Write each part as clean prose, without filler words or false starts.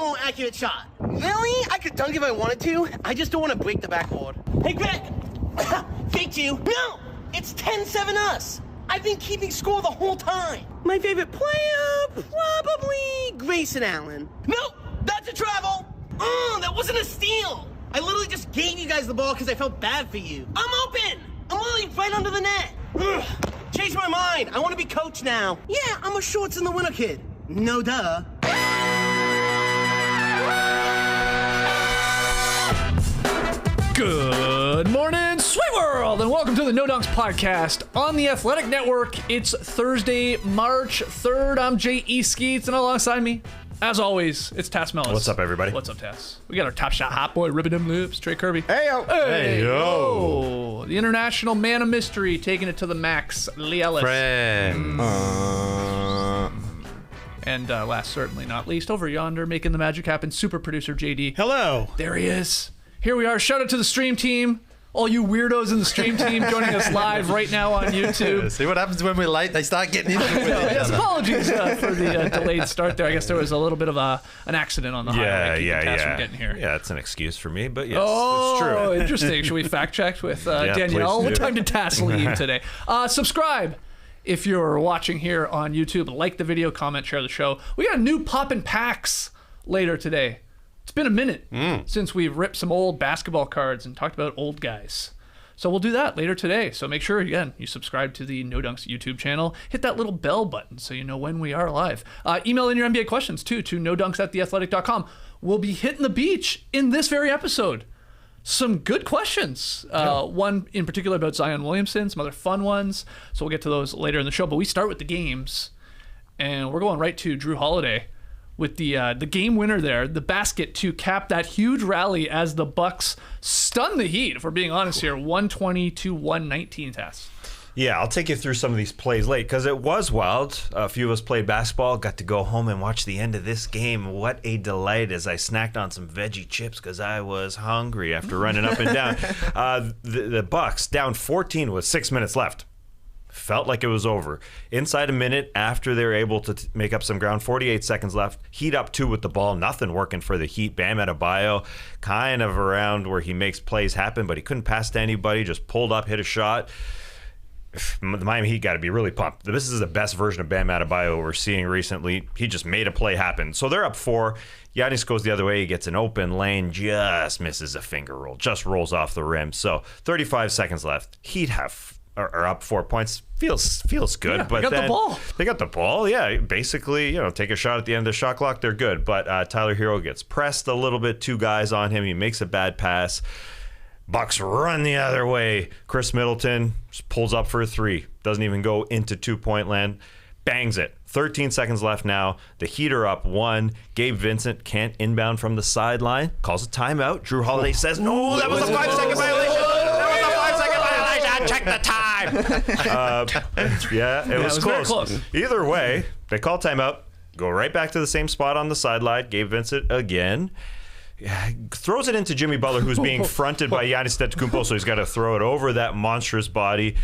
more accurate shot. Really? I could dunk if I wanted to. I just don't want to break the backboard. Hey, Greg! Fake you. No! It's 10-7 us. I've been keeping score the whole time. My favorite player? Probably Grayson Allen. No! That's a travel! That wasn't a steal! I literally just gave you guys the ball because I felt bad for you. I'm open! I'm literally right under the net. Changed my mind. I want to be coach now. Yeah, I'm a shorts in the winter kid. No duh. Good morning, sweet world, and welcome to the No Dunks podcast on the Athletic Network. It's Thursday, March 3rd. I'm J.E. Skeets, and alongside me, as always, it's Tass Mellis. What's up, everybody? What's up, Tass? We got our top shot hot boy, ripping them lips, Trey Kirby. Hey, yo. Hey, yo. The international man of mystery, taking it to the max, Leigh Ellis. Friend. And last, certainly not least, over yonder, making the magic happen, super producer JD. Hello. There he is. Here we are. Shout out to the stream team. All you weirdos in the stream team joining us live right now on YouTube. See what happens when we're late? They start getting into it. Yes, apologies for the delayed start there. I guess there was a little bit of an accident on the highway. From getting here. Yeah, it's an excuse for me, but yes, it's true. true. Interesting. Should we fact check with Danielle? What time did Tass leave today? Subscribe if you're watching here on YouTube. Like the video, comment, share the show. We got a new poppin' packs later today. It's been a minute since we've ripped some old basketball cards and talked about old guys. So we'll do that later today. So make sure, again, you subscribe to the No Dunks YouTube channel. Hit that little bell button so you know when we are live. Email in your NBA questions, too, to nodunks@theathletic.com. We'll be hitting the beach in this very episode. Some good questions. One in particular about Zion Williamson, some other fun ones. So we'll get to those later in the show. But we start with the games, and we're going right to Jrue Holiday with the game winner there, the basket to cap that huge rally as the Bucks stun the Heat, if we're being honest here, 120-119 Tass. Yeah, I'll take you through some of these plays late because it was wild. A few of us played basketball, got to go home and watch the end of this game. What a delight as I snacked on some veggie chips because I was hungry after running up and down. The Bucks down 14 with 6 minutes left. Felt like it was over. Inside a minute after they were able to make up some ground, 48 seconds left. Heat up 2 with the ball. Nothing working for the Heat. Bam Adebayo kind of around where he makes plays happen, but he couldn't pass to anybody. Just pulled up, hit a shot. The Miami Heat got to be really pumped. This is the best version of Bam Adebayo we're seeing recently. He just made a play happen. So they're up 4. Giannis goes the other way. He gets an open lane, just misses a finger roll, just rolls off the rim. So 35 seconds left. Heat are up 4 points. Feels good, yeah, but they got the ball. They got the ball. Yeah, basically, take a shot at the end of the shot clock. They're good, but Tyler Herro gets pressed a little bit. 2 guys on him. He makes a bad pass. Bucks run the other way. Chris Middleton just pulls up for a 3. Doesn't even go into 2-point land. Bangs it. 13 seconds left now. The Heat are up 1. Gabe Vincent can't inbound from the sideline. Calls a timeout. Jrue Holiday says, no, that was a 5-second violation. Check the time. It was close. Very close. Either way, they call timeout, go right back to the same spot on the sideline. Gabe Vincent again throws it into Jimmy Butler, who's being fronted by Giannis Antetokounmpo, so he's got to throw it over that monstrous body.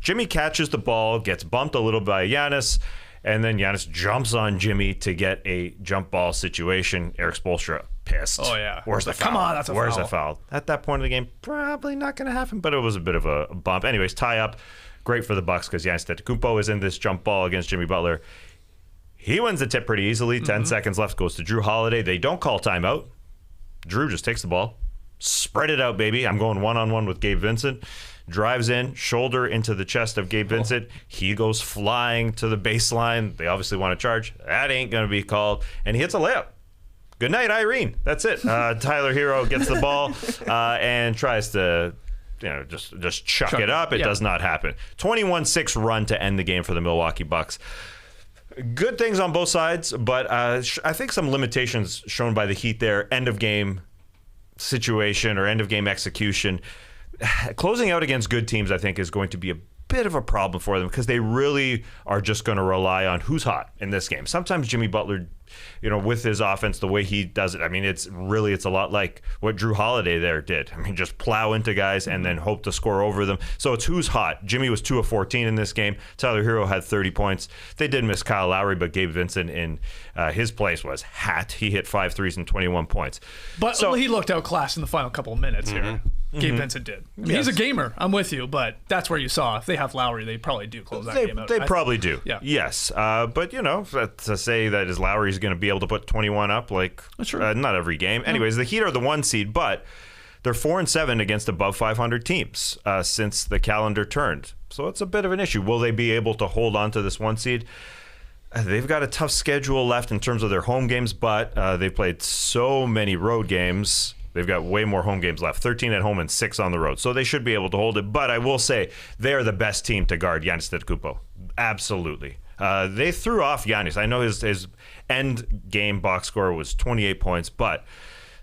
Jimmy catches the ball, gets bumped a little by Giannis, and then Giannis jumps on Jimmy to get a jump ball situation. Eric Spoelstra pissed. Oh, yeah. Where's the foul? Come on, that's a foul. Where's the foul? At that point of the game, probably not going to happen, but it was a bit of a bump. Anyways, tie up. Great for the Bucks because Giannis Antetokounmpo is in this jump ball against Jimmy Butler. He wins the tip pretty easily. 10 seconds left, goes to Jrue Holiday. They don't call timeout. Jrue just takes the ball. Spread it out, baby. I'm going one-on-one with Gabe Vincent. Drives in, shoulder into the chest of Gabe Vincent. He goes flying to the baseline. They obviously want to charge. That ain't going to be called. And he hits a layup. Good night, Irene. That's it. Tyler Herro gets the ball and tries to just chuck it up. It does not happen. 21-6 run to end the game for the Milwaukee Bucks. Good things on both sides, but I think some limitations shown by the Heat there. End of game situation or end of game execution. Closing out against good teams, I think, is going to be a bit of a problem for them because they really are just going to rely on who's hot in this game. Sometimes Jimmy Butler, with his offense, the way he does it, I mean, it's a lot like what Jrue Holiday there did. I mean, just plow into guys and then hope to score over them. So it's who's hot. Jimmy was 2 of 14 in this game. Tyler Herro had 30 points. They did miss Kyle Lowry, but Gabe Vincent in his place was hat. He hit 5 threes and 21 points. But he looked outclassed in the final couple of minutes here. Gabe Vincent did. I mean, he's a gamer. I'm with you, but that's where you saw if they have Lowry, they probably do close that game out. They probably do. Yeah. Yes. But, to say that is Lowry's going to be able to put 21 up, not every game. Anyways, the Heat are the 1 seed, but they're 4-7 against above 500 teams since the calendar turned. So it's a bit of an issue. Will they be able to hold on to this 1 seed? They've got a tough schedule left in terms of their home games, but they've played so many road games. They've got way more home games left, 13 at home and 6 on the road. So they should be able to hold it. But I will say they're the best team to guard Giannis Antetokounmpo. Absolutely. They threw off Giannis. I know his end game box score was 28 points, but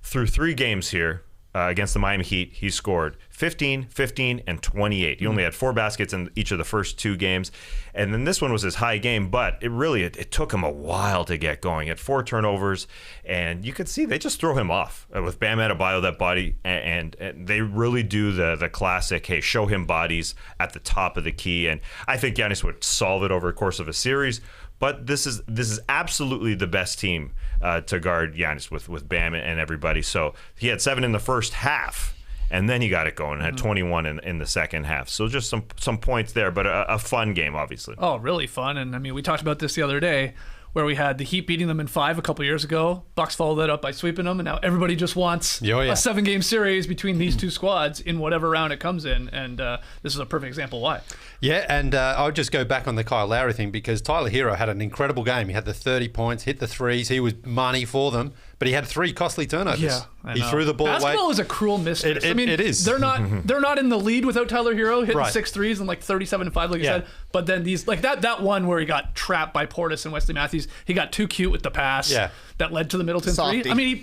through 3 games here against the Miami Heat, he scored 15, 15, and 28. He only had 4 baskets in each of the first 2 games. And then this one was his high game, but it took him a while to get going. He had 4 turnovers, and you could see they just throw him off. With Bam Adebayo, that body, and they really do the classic, hey, show him bodies at the top of the key. And I think Giannis would solve it over the course of a series. But this is absolutely the best team to guard Giannis with Bam and everybody. So he had 7 in the first half, and then he got it going and had 21 in the second half. So just some points there, but a fun game, obviously. Oh, really fun. And I mean, we talked about this the other day where we had the Heat beating them in 5 a couple years ago. Bucks followed that up by sweeping them, and now everybody just wants a 7-game series between these 2 squads in whatever round it comes in. And this is a perfect example why. Yeah, and I would just go back on the Kyle Lowry thing because Tyler Herro had an incredible game. He had the 30 points, hit the threes. He was money for them, but he had 3 costly turnovers. Yeah, I know. He threw the ball away. Basketball is a cruel mistress. I mean, it is. They're not in the lead without Tyler Herro hitting 6 threes and 37 and 5, like you said. But then these that one where he got trapped by Portis and Wesley Matthews, he got too cute with the pass that led to the Middleton Softy. 3. I mean,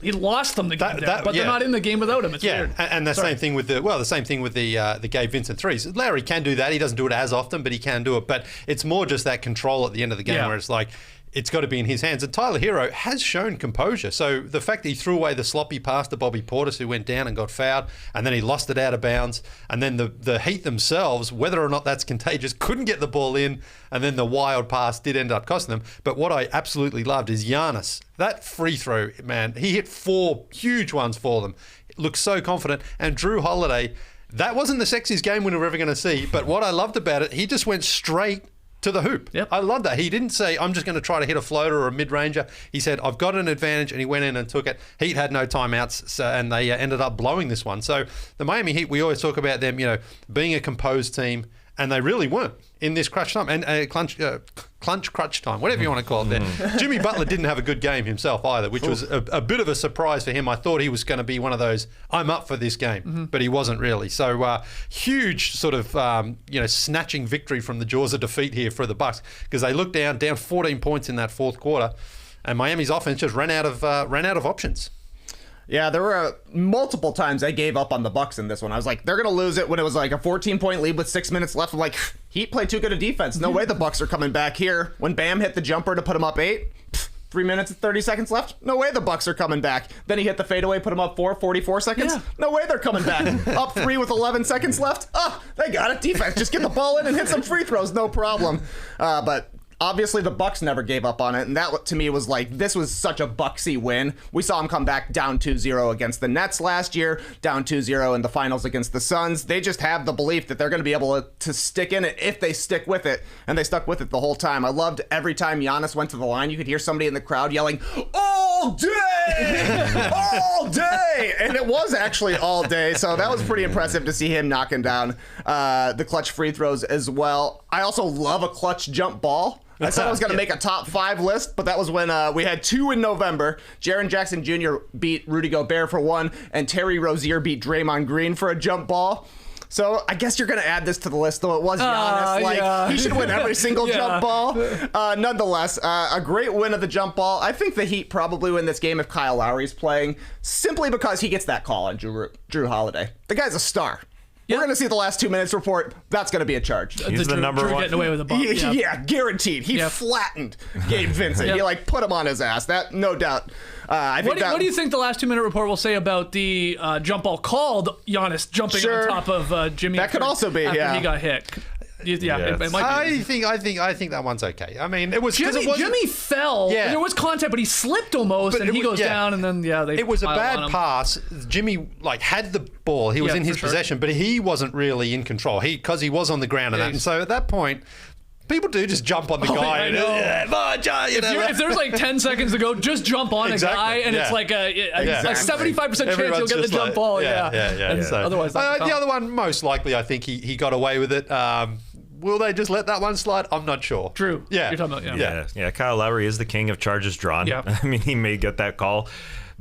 he lost them the game, but they're not in the game without him. It's weird. And the same thing with the Gabe Vincent threes. Larry can do that. He doesn't do it as often, but he can do it. But it's more just that control at the end of the game where it's like, it's got to be in his hands. And Tyler Herro has shown composure. So the fact that he threw away the sloppy pass to Bobby Portis, who went down and got fouled, and then he lost it out of bounds, and then the Heat themselves, whether or not that's contagious, couldn't get the ball in, and then the wild pass did end up costing them. But what I absolutely loved is Giannis. That free throw, man, he hit 4 huge ones for them. It looked so confident. And Jrue Holiday, that wasn't the sexiest game winner we're ever going to see, but what I loved about it, he just went straight to the hoop. Yep. I love that. He didn't say, I'm just going to try to hit a floater or a mid-ranger. He said, I've got an advantage, and he went in and took it. Heat had no timeouts, and they ended up blowing this one. So the Miami Heat, we always talk about them, being a composed team, and they really weren't in this crunch time, and crunch time, whatever you want to call it there. Jimmy Butler didn't have a good game himself either, which was a bit of a surprise for him. I thought he was going to be one of those, I'm up for this game, but he wasn't really. So huge sort of, snatching victory from the jaws of defeat here for the Bucks, because they looked down 14 points in that fourth quarter, and Miami's offense just ran out of options. Yeah, there were multiple times I gave up on the Bucks in this one. I was like, they're going to lose it when it was like a 14-point lead with 6 minutes left. I'm like, Heat played too good a defense. No way the Bucks are coming back here. When Bam hit the jumper to put him up 8, 3 minutes and 30 seconds left. No way the Bucks are coming back. Then he hit the fadeaway, put him up 44 seconds. Yeah. No way they're coming back. Up 3 with 11 seconds left. Oh, they got it. Defense, just get the ball in and hit some free throws. No problem. But obviously, the Bucks never gave up on it, and that to me was like, this was such a Bucksy win. We saw them come back down 2-0 against the Nets last year, down 2-0 in the finals against the Suns. They just have the belief that they're going to be able to stick in it if they stick with it, and they stuck with it the whole time. I loved every time Giannis went to the line, you could hear somebody in the crowd yelling, all day! All day! And it was actually all day, so that was pretty impressive to see him knocking down the clutch free throws as well. I also love a clutch jump ball. I said I was going to make a top 5 list, but that was when we had 2 in November. Jaren Jackson Jr. beat Rudy Gobert for 1, and Terry Rozier beat Draymond Green for a jump ball. So I guess you're going to add this to the list, though it was Giannis. He should win every single jump ball. Nonetheless, a great win of the jump ball. I think the Heat probably win this game if Kyle Lowry's playing, simply because he gets that call on Jrue Holiday. The guy's a star. We're going to see the last 2 minutes report. That's going to be a charge. He's the number Jrue one. getting away with a bump. Yeah, guaranteed. He flattened Gabe Vincent. He put him on his ass. That no doubt. What do you think the last 2 minute report will say about the jump ball called Giannis jumping on top of Jimmy? That could also be after he got hit. It might be. I think that one's okay. I mean, it was Jimmy fell. Yeah. There was contact, but he slipped almost, and he goes down, and then they. It was a pile on bad him. pass. Jimmy had the ball. He was in his possession, but he wasn't really in control. Because he was on the ground and that. And so at that point, people do just jump on the guy. I know. If there's like 10 seconds to go, just jump on a guy, and it's like a 75% chance you'll get the jump ball. So, otherwise, the other one, most likely, I think he got away with it. Will they just let that one slide? I'm not sure. True. Yeah. You're talking about, Yeah. Kyle Lowry is the king of charges drawn. Yeah. I mean, he may get that call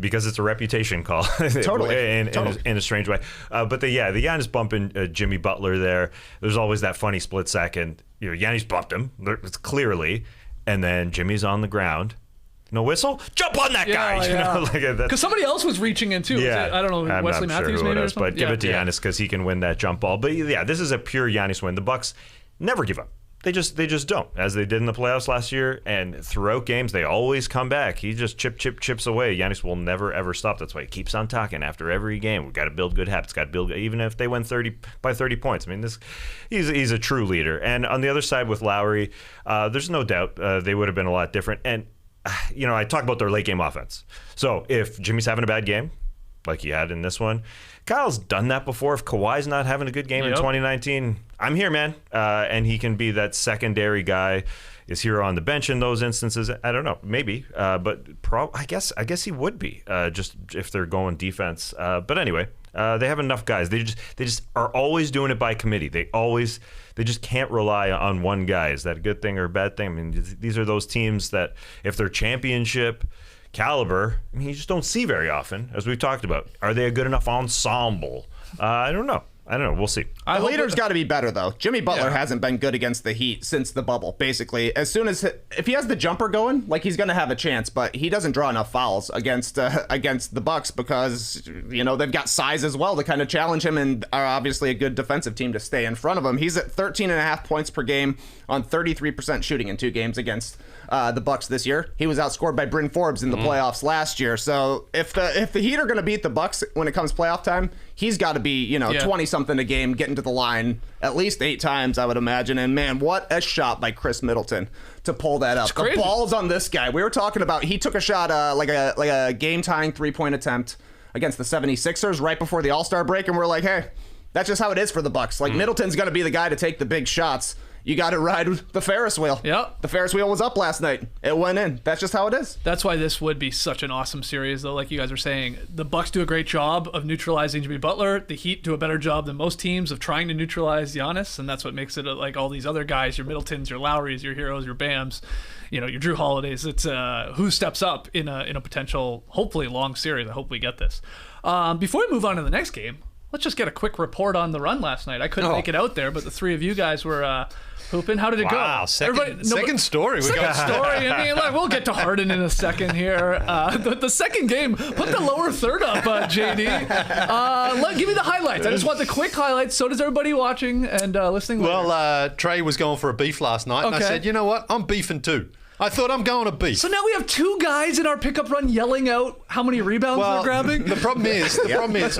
because it's a reputation call. Totally. in a strange way. But the Giannis bumping Jimmy Butler there, there's always that funny split second. Giannis bumped him, it's clearly, and then Jimmy's on the ground. No whistle? Jump on that guy! Because somebody else was reaching in too. Yeah. I don't know, I'm Wesley not Matthews sure who maybe it or is, something? but give it to Giannis because he can win that jump ball. But this is a pure Giannis win. The Bucks never give up. They just don't, as they did in the playoffs last year, and throughout games they always come back. He just chips away. Giannis will never ever stop. That's why he keeps on talking after every game. We've got to build good habits. Got to build, even if they win 30 points. I mean, he's a true leader. And on the other side with Lowry, there's no doubt they would have been a lot different. And I talk about their late game offense. So if Jimmy's having a bad game, like he had in this one, Kyle's done that before. If Kawhi's not having a good game in 2019, I'm here, man. And he can be that secondary guy. Is Herro on the bench in those instances? I don't know, maybe, but I guess he would be, just if they're going defense. But anyway, they have enough guys. They just are always doing it by committee. They just can't rely on one guy. Is that a good thing or a bad thing? I mean, these are those teams that if they're championship caliber, I mean, you just don't see very often, as we've talked about. Are they a good enough ensemble? I don't know. We'll see. The leader's got to be better, though. Jimmy Butler hasn't been good against the Heat since the bubble, basically. As soon as if he has the jumper going, he's going to have a chance, but he doesn't draw enough fouls against the Bucks because, they've got size as well to kind of challenge him and are obviously a good defensive team to stay in front of him. He's at 13.5 points per game on 33% shooting in 2 games against the Bucks this year. He was outscored by Bryn Forbes in the playoffs last year. So if the Heat are going to beat the Bucks when it comes playoff time, he's got to be 20-something a game, getting to the line at least 8 times, I would imagine. And man, what a shot by Chris Middleton to pull that up. The ball's on this guy. We were talking about he took a shot like a game-tying 3-point attempt against the 76ers right before the All-Star break, and we're like, hey, that's just how it is for the Bucks. Middleton's going to be the guy to take the big shots. You got to ride the Ferris wheel. Yep. The Ferris wheel was up last night. It went in. That's just how it is. That's why this would be such an awesome series, though. Like you guys are saying, the Bucks do a great job of neutralizing Jimmy Butler. The Heat do a better job than most teams of trying to neutralize Giannis, and that's what makes it like all these other guys, your Middletons, your Lowrys, your Herros, your Bams, your Jrue Holidays. It's who steps up in a potential, hopefully long series. I hope we get this. Before we move on to the next game, let's just get a quick report on the run last night. I couldn't make it out there, but the 3 of you guys were hooping. How did it go? Wow, second story. Second story. I mean, we'll get to Harden in a second here. The second game, put the lower third up, JD. Give me the highlights. I just want the quick highlights. So does everybody watching and listening later. Well, Trey was going for a beef last night, and I said, you know what? I'm beefing too. I thought I'm going to beef. So now we have 2 guys in our pickup run yelling out how many rebounds they're grabbing? The problem is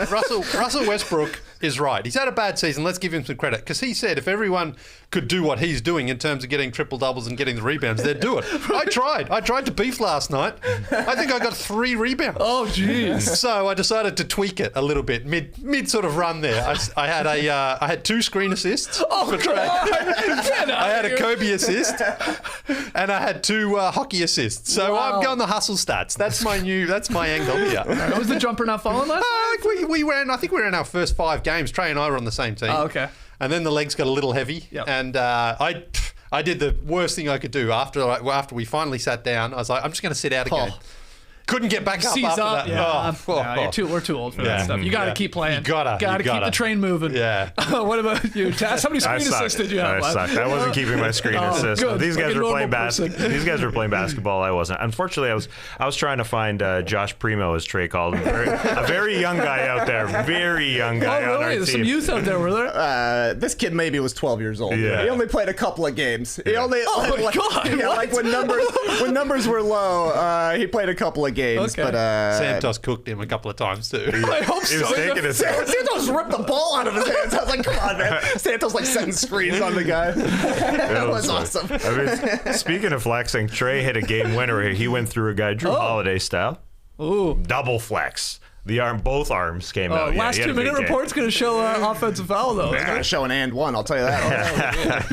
Russell Westbrook is right. He's had a bad season. Let's give him some credit. Because he said if everyone could do what he's doing in terms of getting triple doubles and getting the rebounds, they'd do it. Right. I tried to beef last night. I think I got 3 rebounds. Oh, jeez. So I decided to tweak it a little bit mid sort of run there. I had 2 screen assists for Trey. I had a Kobe assist, and I had 2 hockey assists. So I'm going the hustle stats. That's my angle here. Was the jumper not falling last night? We ran. I think we ran our first 5 games. Trey and I were on the same team. Oh, okay. And then the legs got a little heavy, and I did the worst thing I could do after we finally sat down. I was like, I'm just going to sit out again. couldn't get back up Seize after up. that. Yeah. Oh. We're too old for that stuff. You got to keep playing. You gotta keep the train moving. Yeah. What about you, Taz? How many screen assisted you have? I sucked. I wasn't keeping my screen assist. good. These guys Like a were playing normal person. These guys were playing basketball. I wasn't. Unfortunately, I was trying to find Josh Primo, as Trey called him, a very young guy out there, very young guy on our really? There's team. some youth out there, were there? This kid maybe was 12 years old. Yeah. He only played a couple of games. He only Oh my God, Yeah, what? like when numbers were low, he played a couple of games. Okay. But Santos cooked him a couple of times too. I hope He was so. taking his Santos ripped the ball out of his hands. I was like, come on, man. Santos like setting screens on the guy. That was awesome. I mean, speaking of flexing, Trey hit a game winner. He went through a guy Jrue Holiday style. Ooh. Double flex. Both arms came out. Yeah, Last he had a 2-minute big game. report's going to show offensive foul, though. It's gonna show an and one, I'll tell you that.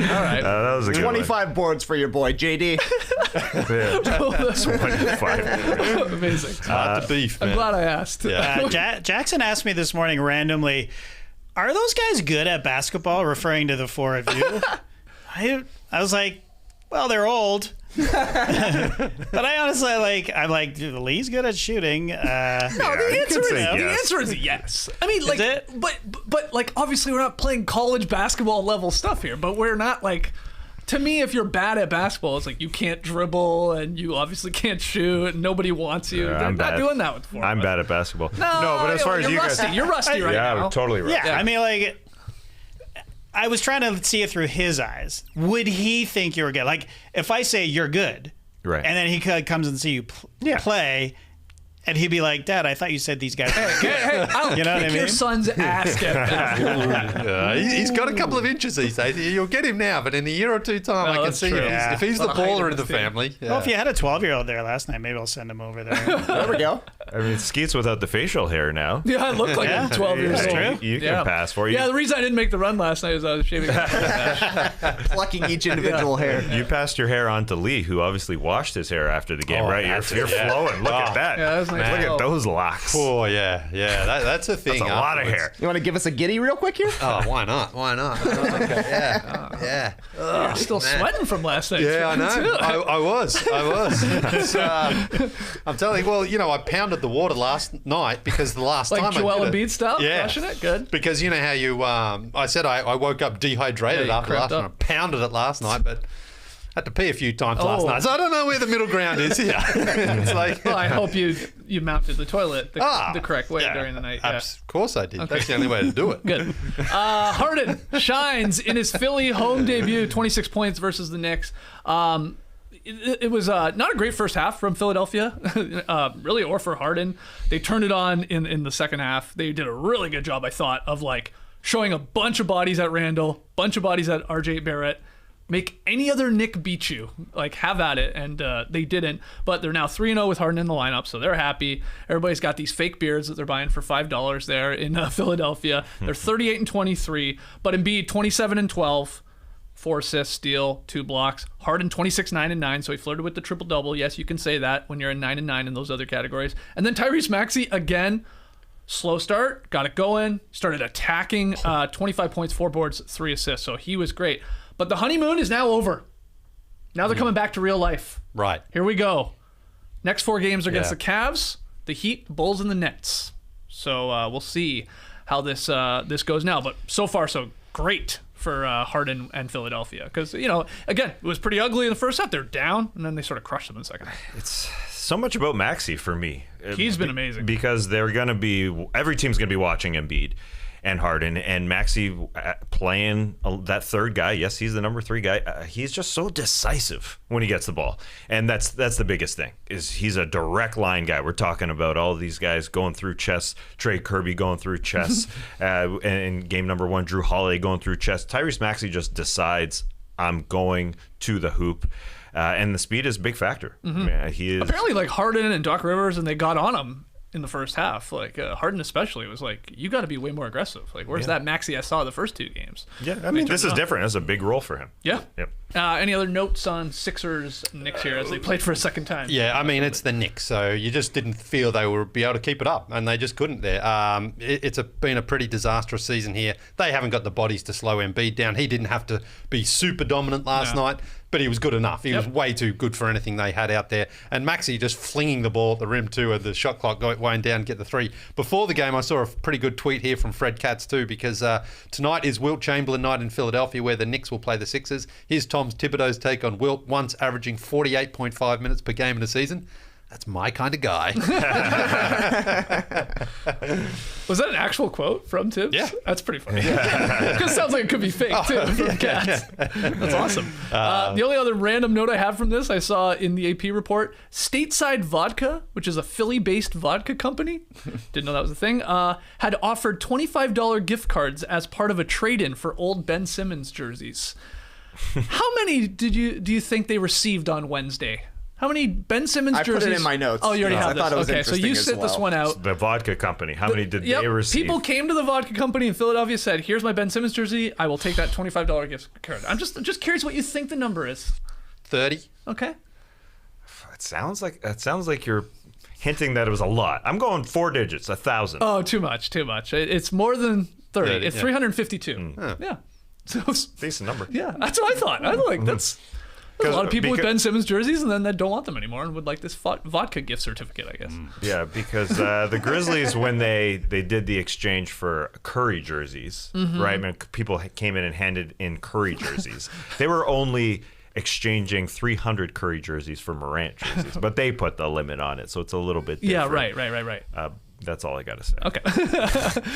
All right. That was a good 25 boards for your boy, JD. one. Yeah. 25. Amazing. Hard to beef, man. I'm glad I asked. Jackson asked me this morning randomly, are those guys good at basketball, referring to the four of you? I was like, well, they're old. But I honestly I'm like, dude, Leigh's good at shooting. No, the answer is yes. I mean, like, it? but like, obviously, we're not playing college basketball level stuff here. But we're not like, to me, if you're bad at basketball, it's like you can't dribble and you obviously can't shoot. And nobody wants you. They're I'm not bad. doing that with four. I'm bad at basketball. No, but as far as you're you rusty. guys, You're rusty right yeah, now. I'm totally right. Yeah, I mean, like, I was trying to see it through his eyes. Would he think you were good? Like, if I say you're good, Right. and then he comes and see you play, and he'd be like, Dad, I thought you said these guys were good. Hey, I'll You know what kick I your mean? son's ass at basketball. Yeah, he's got a couple of inches these days. You'll get him now, but in a year or two time, I can that's see true. him. Yeah. If he's the Lot of height baller on in the his team. family. Yeah. Well, if you had a 12-year-old there last night, maybe I'll send him over there. There we go. I mean, Skeets without the facial hair now. Yeah, I look like I'm 12 years old. true. You can pass for you. Yeah, the reason I didn't make the run last night is I was shaving my mustache. Plucking each individual hair. You passed your hair on to Leigh, who obviously washed his hair after the game, Oh, right? that's You're it, yeah. flowing. Look at that. Yeah, that's nice. Look Oh. at those locks. Oh, yeah. That's a thing. That's a lot of afterwards. hair. You want to give us a giddy real quick here? Oh, why not? Why not? Okay, yeah. You're still sweating from last night. Yeah, I know. I was. It's, I'm telling you, well, I pounded the water last night because the last Like time Joel I did Embiid style? Yeah. Crushing it? Good. Because you know how you, I said I woke up dehydrated Yeah, you after last cramped night. I pounded it last night, but had to pee a few times last Oh. night. So I don't know where the middle ground is here. It's like, Well, I hope you mounted the toilet the correct way yeah, during the night. Yeah. Of course I did. That's the only way to do it. Good. Harden shines in his Philly home debut, 26 points versus the Knicks. It was not a great first half from Philadelphia, really, or for Harden. They turned it on in the second half. They did a really good job, I thought, of like showing a bunch of bodies at Randall, bunch of bodies at RJ Barrett. Make any other Knick beat you. Like, have at it. And they didn't. But they're now 3-0 with Harden in the lineup, so they're happy. Everybody's got these fake beards that they're buying for $5 there in Philadelphia. They're 38-23. But Embiid, 27-12. 4 assists, steal, 2 blocks. Harden, 26-9-9, so he flirted with the triple-double. Yes, you can say that when you're in 9-9 in those other categories. And then Tyrese Maxey, again, slow start, got it going, started attacking, 25 points, 4 boards, 3 assists. So he was great. But the honeymoon is now over. Now they're coming back to real life. Right. Here we go. Next 4 games are against Yeah. the Cavs, the Heat, the Bulls, and the Nets. So we'll see how this goes now. But so far, so great for Harden and Philadelphia. Because, again, it was pretty ugly in the first half. They're down, and then they sort of crushed them in the second half. It's so much about Maxey for me. He's been amazing. Because every team's going to be watching Embiid and Harden, and Maxey playing that third guy. Yes, he's the number 3 guy. He's just so decisive when he gets the ball, and that's the biggest thing. Is he's a direct line guy. We're talking about all these guys going through chess. Trey Kirby going through chess, and in game number 1, Jrue Holiday going through chess. Tyrese Maxey just decides, I'm going to the hoop. And the speed is a big factor. I mean, he is Apparently, like Harden and Doc Rivers, and they got on him in the first half. Like Harden especially was like, you got to be way more aggressive. Like, where's that Maxey I saw the first 2 games? Yeah, I mean, this is different. It's a big role for him. Yeah. Yep. Any other notes on Sixers Knicks here as they played for a second time? Yeah, I mean, it's the Knicks, so you just didn't feel they would be able to keep it up, and they just couldn't there. It's been a pretty disastrous season here. They haven't got the bodies to slow Embiid down. He didn't have to be super dominant last night, but he was good enough. He was way too good for anything they had out there. And Maxey just flinging the ball at the rim too, and the shot clock going down to get the 3. Before the game, I saw a pretty good tweet here from Fred Katz too, because tonight is Wilt Chamberlain night in Philadelphia, where the Knicks will play the Sixers. Here's Tom Thibodeau's take on Wilt, once averaging 48.5 minutes per game in a season. That's my kind of guy. Was that an actual quote from Tibbs? Yeah. That's pretty funny. Because it sounds like it could be fake, too, from Cats. That's awesome. The only other random note I have from this, I saw in the AP report, Stateside Vodka, which is a Philly-based vodka company, didn't know that was a thing, had offered $25 gift cards as part of a trade-in for old Ben Simmons jerseys. How many do you think they received on Wednesday? How many Ben Simmons jerseys? I put it in my notes. Oh, you already have I this. thought it was okay, so you interesting sit this one out. The vodka company. How many did they receive? People came to the vodka company in Philadelphia, said, "Here's my Ben Simmons jersey. I will take that $25 gift card." I'm just curious what you think the number is. 30. Okay. It sounds like you're hinting that it was a lot. I'm going 4 digits, 1,000. Oh, too much. It's more than 30. It's 352. Yeah. So decent number. Yeah, that's what I thought. I was like, that's a lot of people with Ben Simmons jerseys, and then they don't want them anymore and would like this vodka gift certificate, I guess. Yeah, because the Grizzlies, when they did the exchange for Curry jerseys, right? I mean, people came in and handed in Curry jerseys. They were only exchanging 300 Curry jerseys for Morant jerseys, but they put the limit on it, so it's a little bit different. Yeah, right. That's all I got to say. Okay.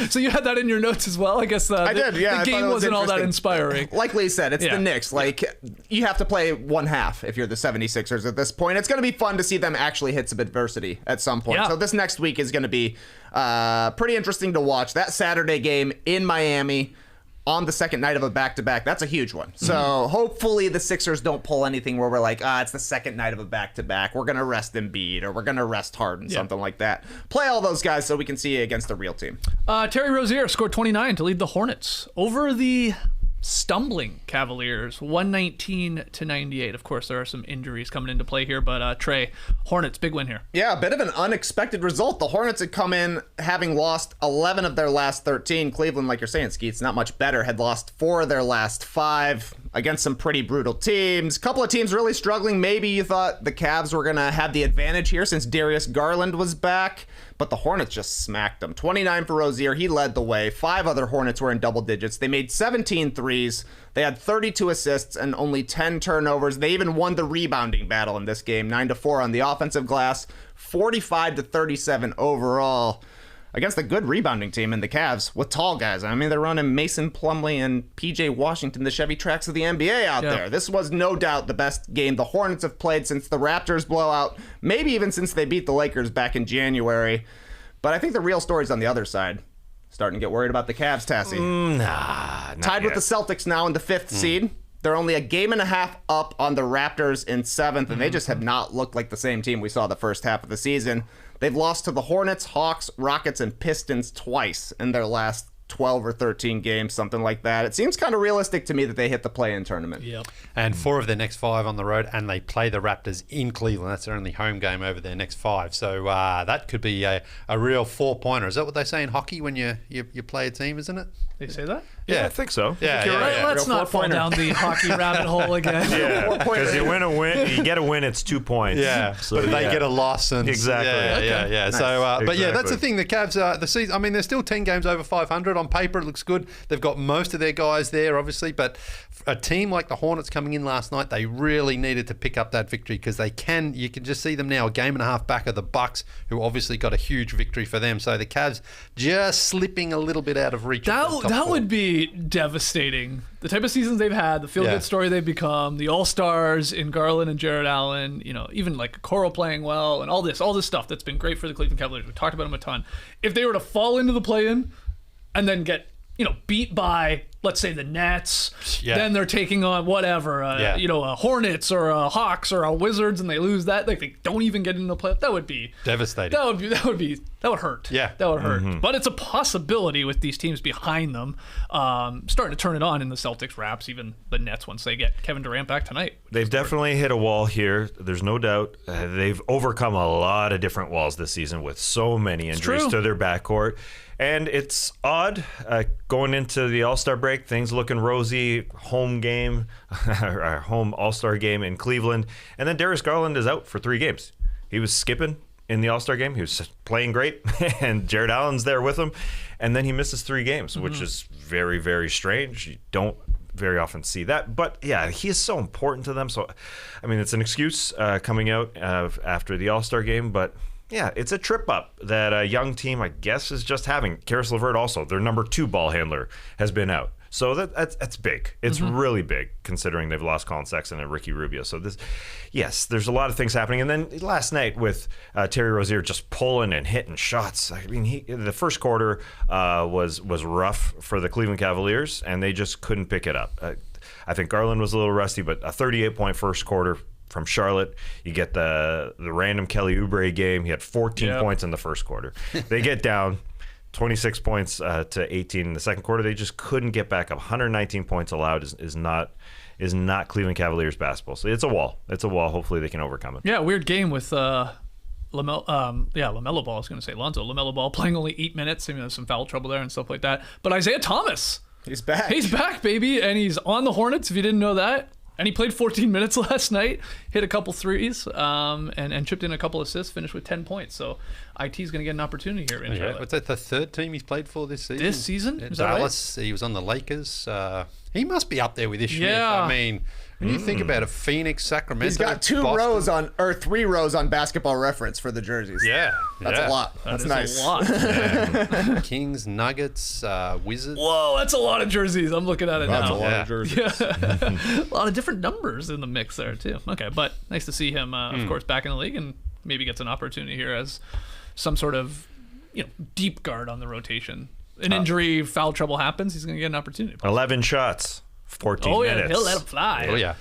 So you had that in your notes as well? I guess I did, yeah. The game wasn't all that inspiring. Like Leigh said, it's the Knicks. Like, you have to play one half if you're the 76ers at this point. It's going to be fun to see them actually hit some adversity at some point. Yeah. So this next week is going to be pretty interesting to watch. That Saturday game in Miami on the second night of a back-to-back, that's a huge one. So hopefully the Sixers don't pull anything where we're like, it's the second night of a back-to-back. We're going to rest Embiid or we're going to rest Harden, something like that. Play all those guys so we can see against a real team. Terry Rozier scored 29 to lead the Hornets over the stumbling Cavaliers, 119-98. Of course, there are some injuries coming into play here, but Trey, Hornets, big win here. Yeah, a bit of an unexpected result. The Hornets had come in having lost 11 of their last 13. Cleveland, like you're saying, Skeets, not much better, had lost 4 of their last 5 against some pretty brutal teams. Couple of teams really struggling. Maybe you thought the Cavs were going to have the advantage here since Darius Garland was back, but the Hornets just smacked them. 29 for Rozier. He led the way. 5 other Hornets were in double digits. They made 17 threes. They had 32 assists and only 10 turnovers. They even won the rebounding battle in this game, 9-4 on the offensive glass, 45-37 overall against a good rebounding team in the Cavs with tall guys. I mean, they're running Mason Plumlee and PJ Washington, the Chevy Tracks of the NBA out there. This was no doubt the best game the Hornets have played since the Raptors blowout, maybe even since they beat the Lakers back in January. But I think the real story's on the other side. Starting to get worried about the Cavs, Tassie. Tied with the Celtics now in the 5th seed. They're only a game and a half up on the Raptors in 7th, and they just have not looked like the same team we saw the first half of the season. They've lost to the Hornets, Hawks, Rockets, and Pistons twice in their last 12 or 13 games, something like that. It seems kind of realistic to me that they hit the play-in tournament. And 4 of their next 5 on the road, and they play the Raptors in Cleveland. That's their only home game over their next 5. So that could be a real 4-pointer. Is that what they say in hockey when you play a team, isn't it? They say that? Yeah, I think so. Let's not fall down the hockey rabbit hole again. Because you get a win, it's 2 points. So, but they get a loss. And exactly. Nice. So, but yeah, that's the thing. The Cavs, the season. I mean, they're still 10 games over 500 on paper. It looks good. They've got most of their guys there, obviously. But a team like the Hornets coming in last night, they really needed to pick up that victory because they can. You can just see them now, a game and a half back of the Bucks, who obviously got a huge victory for them. So the Cavs just slipping a little bit out of reach. That would be devastating. The type of seasons they've had, the feel-good story they've become, the all-stars in Garland and Jarrett Allen, even like Coro playing well, and all this stuff that's been great for the Cleveland Cavaliers. We talked about them a ton. If they were to fall into the play-in and then get beat by, let's say, the Nets, then they're taking on whatever, a Hornets or a Hawks or a Wizards, and they lose that. Like, they don't even get into the playoff. That would be devastating. That would hurt. Yeah, that would hurt. But it's a possibility with these teams behind them, starting to turn it on in the Celtics, Raps, even the Nets once they get Kevin Durant back tonight. They've definitely hit a wall here. There's no doubt. They've overcome a lot of different walls this season with so many injuries to their backcourt. And it's odd going into the All-Star break. break, things looking rosy, home game, home All-Star game in Cleveland. And then Darius Garland is out for 3 games. He was skipping in the All-Star game. He was playing great, and Jared Allen's there with him. And then he misses 3 games, which is very, very strange. You don't very often see that. But, yeah, he is so important to them. So, I mean, it's an excuse coming out after the All-Star game, but... yeah, it's a trip up that a young team, I guess, is just having. Karis LeVert also, their number 2 ball handler, has been out. So that's big. It's really big, considering they've lost Colin Sexton and Ricky Rubio. So there's a lot of things happening. And then last night with Terry Rozier just pulling and hitting shots. I mean, the first quarter was rough for the Cleveland Cavaliers, and they just couldn't pick it up. I think Garland was a little rusty, but a 38-point first quarter from Charlotte. You get the random Kelly Oubre game. He had 14 points in the first quarter. They get down 26 points to 18 in the second quarter. They just couldn't get back up. 119 points allowed is not Cleveland Cavaliers basketball. So it's a wall. It's a wall. Hopefully they can overcome it. Yeah, weird game with LaMelo Ball. I was going to say Lonzo. LaMelo Ball playing only 8 minutes. I mean, there's some foul trouble there and stuff like that. But Isaiah Thomas, he's back. He's back, baby, and he's on the Hornets. If you didn't know that. And he played 14 minutes last night, hit a couple threes, and chipped in a couple assists, finished with 10 points. So IT's going to get an opportunity here in Charlotte. What's that, the 3rd team he's played for this season? This season? Is Dallas, that right? He was on the Lakers. He must be up there with this year. Yeah. I mean, when you think about a Phoenix, Sacramento, he's got 3 rows on Basketball Reference for the jerseys. Yeah. That's a lot. That's nice. A lot. Yeah. Kings, Nuggets, Wizards. Whoa, that's a lot of jerseys. I'm looking at it now. That's a lot of jerseys. Yeah. A lot of different numbers in the mix there, too. Okay, but nice to see him, of course, back in the league, and maybe gets an opportunity here as some sort of deep guard on the rotation. An injury, foul trouble happens, he's going to get an opportunity. 11 shots, 14 minutes. Oh, yeah, he'll let him fly. Oh, yeah.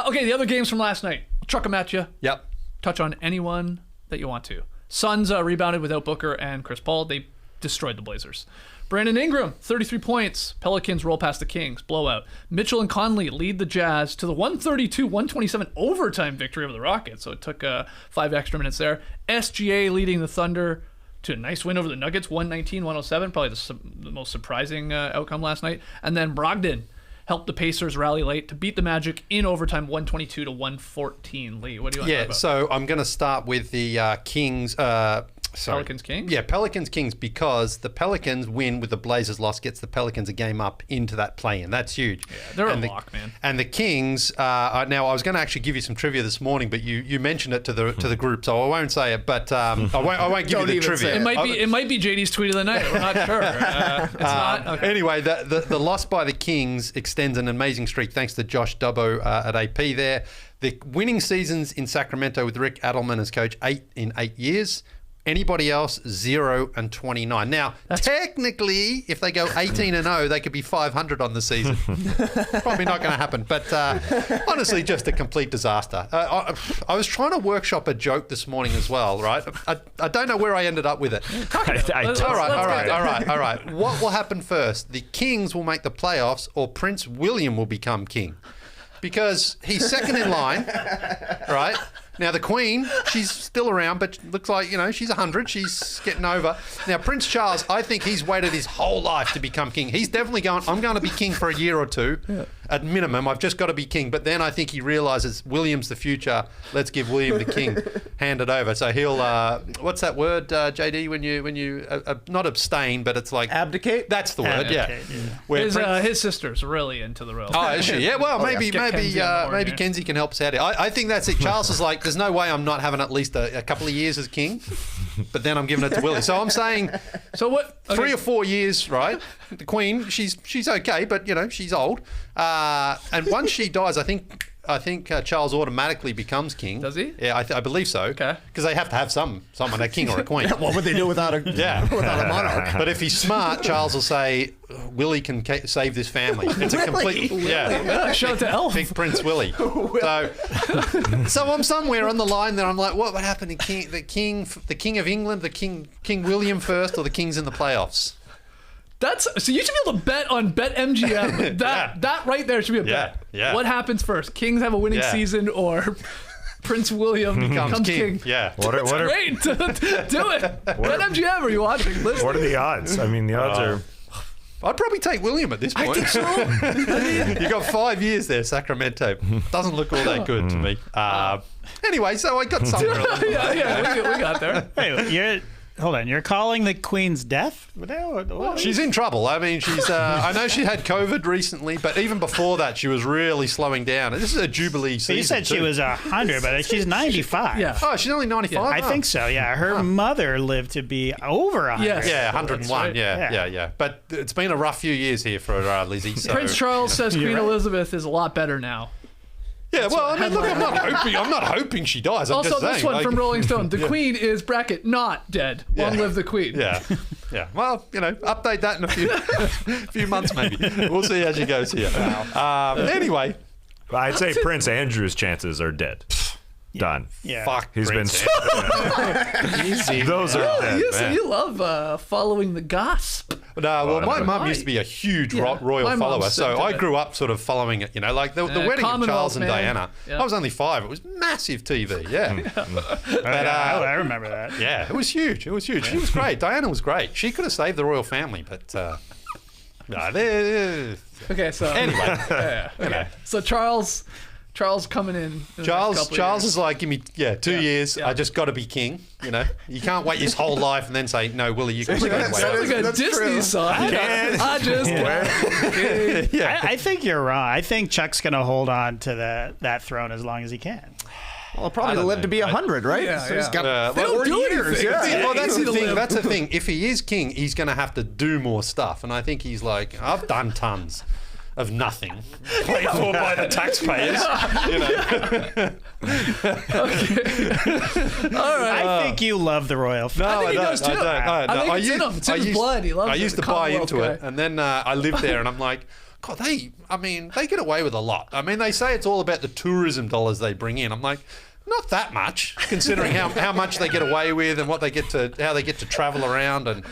Okay, the other games from last night. Chuck them at you. Yep. Touch on anyone that you want to. Suns rebounded without Booker and Chris Paul. They destroyed the Blazers. Brandon Ingram, 33 points. Pelicans roll past the Kings. Blowout. Mitchell and Conley lead the Jazz to the 132-127 overtime victory over the Rockets. So it took 5 extra minutes there. SGA leading the Thunder to a nice win over the Nuggets, 119-107. Probably the most surprising outcome last night. And then Brogdon helped the Pacers rally late to beat the Magic in overtime, 122-114. Leigh, what do you want to talk about? So I'm going to start with the Kings. Pelicans Kings? Yeah, Pelicans Kings, because the Pelicans win with the Blazers loss gets the Pelicans a game up into that play-in. That's huge. Yeah, they're a lock, man. And the Kings, now I was going to actually give you some trivia this morning, but you mentioned it to the group, so I won't say it, but I won't give you the trivia. It might be JD's tweet of the night. We're not sure. It's not. Okay. Anyway, the loss by the Kings extends an amazing streak thanks to Josh Dubbo at AP there. The winning seasons in Sacramento with Rick Adelman as coach, 8 in 8 years. Anybody else, 0-29. Now, technically, if they go 18-0, they could be 500 on the season. Probably not going to happen, but honestly, just a complete disaster. I was trying to workshop a joke this morning as well, right? I don't know where I ended up with it. All right. What will happen first? The Kings will make the playoffs, or Prince William will become king, because he's second in line, right? Now, the Queen, she's still around, but looks like, she's 100. She's getting over. Now, Prince Charles, I think he's waited his whole life to become king. He's definitely going, I'm going to be king for a year or two. Yeah. At minimum, I've just got to be king. But then I think he realizes William's the future. Let's give William the king. Hand it over. So he'll, what's that word, JD, when you not abstain, but it's like... Abdicate? That's the word, yeah. His sister's really into the royal. Oh, is she? Yeah, well, maybe Kenzie can help us out here. I think that's it. Charles is like, there's no way I'm not having at least a couple of years as king, but then I'm giving it to Willie. So I'm saying, so what? 3 or 4 years, right? The Queen, she's okay, but she's old. And once she dies, I think Charles automatically becomes king. Does he? Yeah, I believe so. Okay. Because they have to have someone, a king or a queen. What would they do without a monarch? But if he's smart, Charles will say, Willie can save this family. It's a complete... Yeah. Show it to Elf. Big Prince Willie. So I'm somewhere on the line there. I'm like, what happened to the King of England, King William first, or the King's in the playoffs? So you should be able to bet on BetMGM. That right there should be a bet. Yeah. What happens first? Kings have a winning season, or Prince William becomes king? Yeah. That's great. Do it. BetMGM, are you watching? Listen. What are the odds? I mean, the odds are... I'd probably take William at this point. I think so. You got 5 years there, Sacramento. Doesn't look all that good to me. Anyway, so I got somewhere. we got there. Hey, hold on. You're calling the Queen's death? What? She's in trouble. I mean, she's. I know she had COVID recently, but even before that, she was really slowing down. And this is a Jubilee season. You said she was 100, but she's 95. Yeah. Oh, she's only 95? I think so, yeah. Her mother lived to be over 100. Yes. Yeah, 101. Right. Yeah. But it's been a rough few years here for Lizzie. So. Prince Charles says Queen Elizabeth is a lot better now. Yeah, well, I mean, look, I'm not hoping she dies. I'm also, just saying, this one from Rolling Stone: the Queen is bracket not dead. Long live the Queen. Yeah. Well, update that in a few months maybe. We'll see as she goes here. Anyway, I'd say Prince Andrew's chances are dead. Done. Yeah. Fuck. He's Prince been. Easy. Those are dead. You love following the gossip. No, well, my mum used to be a huge royal follower, so I grew up sort of following it. Like the wedding of Charles and Diana. I was only 5. It was massive TV. Yeah. But, I remember that. Yeah, it was huge. She was great. Diana was great. She could have saved the royal family, but. Okay, so anyway. Okay. So Charles coming in. Charles is like, give me 2 years. I just got to be king. You can't wait his whole life and then say, no, Willie, you can. Sounds like a Disney song. I just. I think you're wrong. I think Chuck's going to hold on to that throne as long as he can. Well, probably live to be 100, right? Yeah, so he's got 40 years. Well, that's the thing. That's the thing. If he is king, he's going to have to do more stuff, and I think he's like, I've done tons of nothing, paid for by the taxpayers. All right. I think you love the royal family. I think he does too. I think it's in his blood. He loves it. I used to buy into it, and then I lived there, and I'm like, God, they get away with a lot. I mean, they say it's all about the tourism dollars they bring in. I'm like, not that much, considering how much they get away with and how they get to travel around and.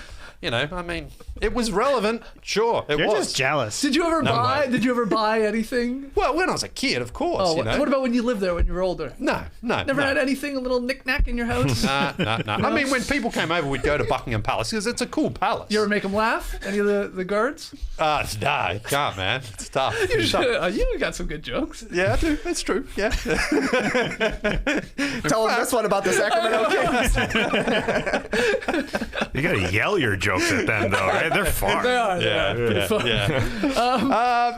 I mean, it was relevant. Sure, it was. You're just jealous. Did you ever buy anything? Well, when I was a kid, of course. What about when you lived there when you were older? No. Never had anything, a little knick-knack in your house? No. I mean, when people came over, we'd go to Buckingham Palace because it's a cool palace. You ever make them laugh? Any of the guards? No, you can't, man. It's tough. You got some good jokes. Yeah, I do. That's true. Yeah. Tell them this one about the Sacramento Kings. You gotta yell your jokes at them, though, right? They're far. They are. Yeah.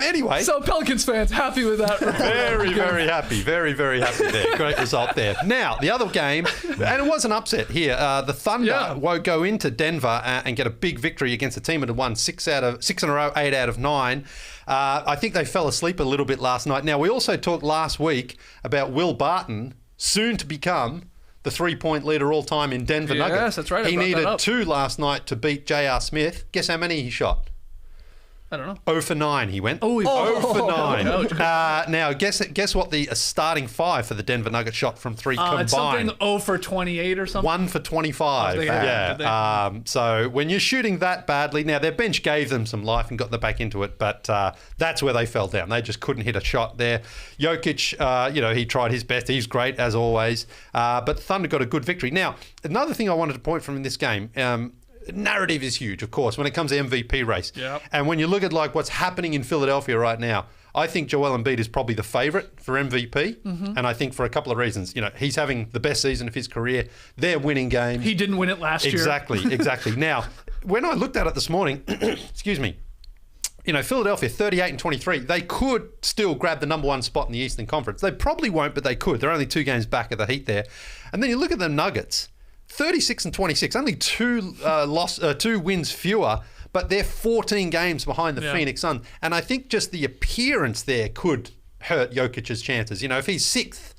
Anyway. So Pelicans fans, happy with that report. Very happy. Very happy there. Great result there. Now, the other game, and it was an upset here. The Thunder won't go into Denver and get a big victory against a team that had won 6 in a row, 8 out of 9. I think they fell asleep a little bit last night. Now, we also talked last week about Will Barton, soon to become the 3-point leader all time in Denver Nuggets. Yes, that's right. He needed 2 last night to beat J.R. Smith. Guess how many he shot? I don't know. 0 for 9 he went. 0 for 9. Now, guess what the starting 5 for the Denver Nuggets shot from 3 combined? It's something 0 for 28 or something? 1 for 25. So when you're shooting that badly, now their bench gave them some life and got them back into it, but that's where they fell down. They just couldn't hit a shot there. Jokic, he tried his best. He's great as always. But Thunder got a good victory. Now, another thing I wanted to point from in this game, narrative is huge, of course, when it comes to MVP race. Yep. And when you look at what's happening in Philadelphia right now, I think Joel Embiid is probably the favourite for MVP, and I think for a couple of reasons. He's having the best season of his career. They're winning games. He didn't win it last year. Exactly. Now, when I looked at it this morning, excuse me, Philadelphia 38-23. They could still grab the number 1 spot in the Eastern Conference. They probably won't, but they could. They're only 2 games back of the Heat there. And then you look at the Nuggets. 36-26, only 2 wins fewer, but they're 14 games behind the Phoenix Suns. And I think just the appearance there could hurt Jokic's chances. If he's 6th,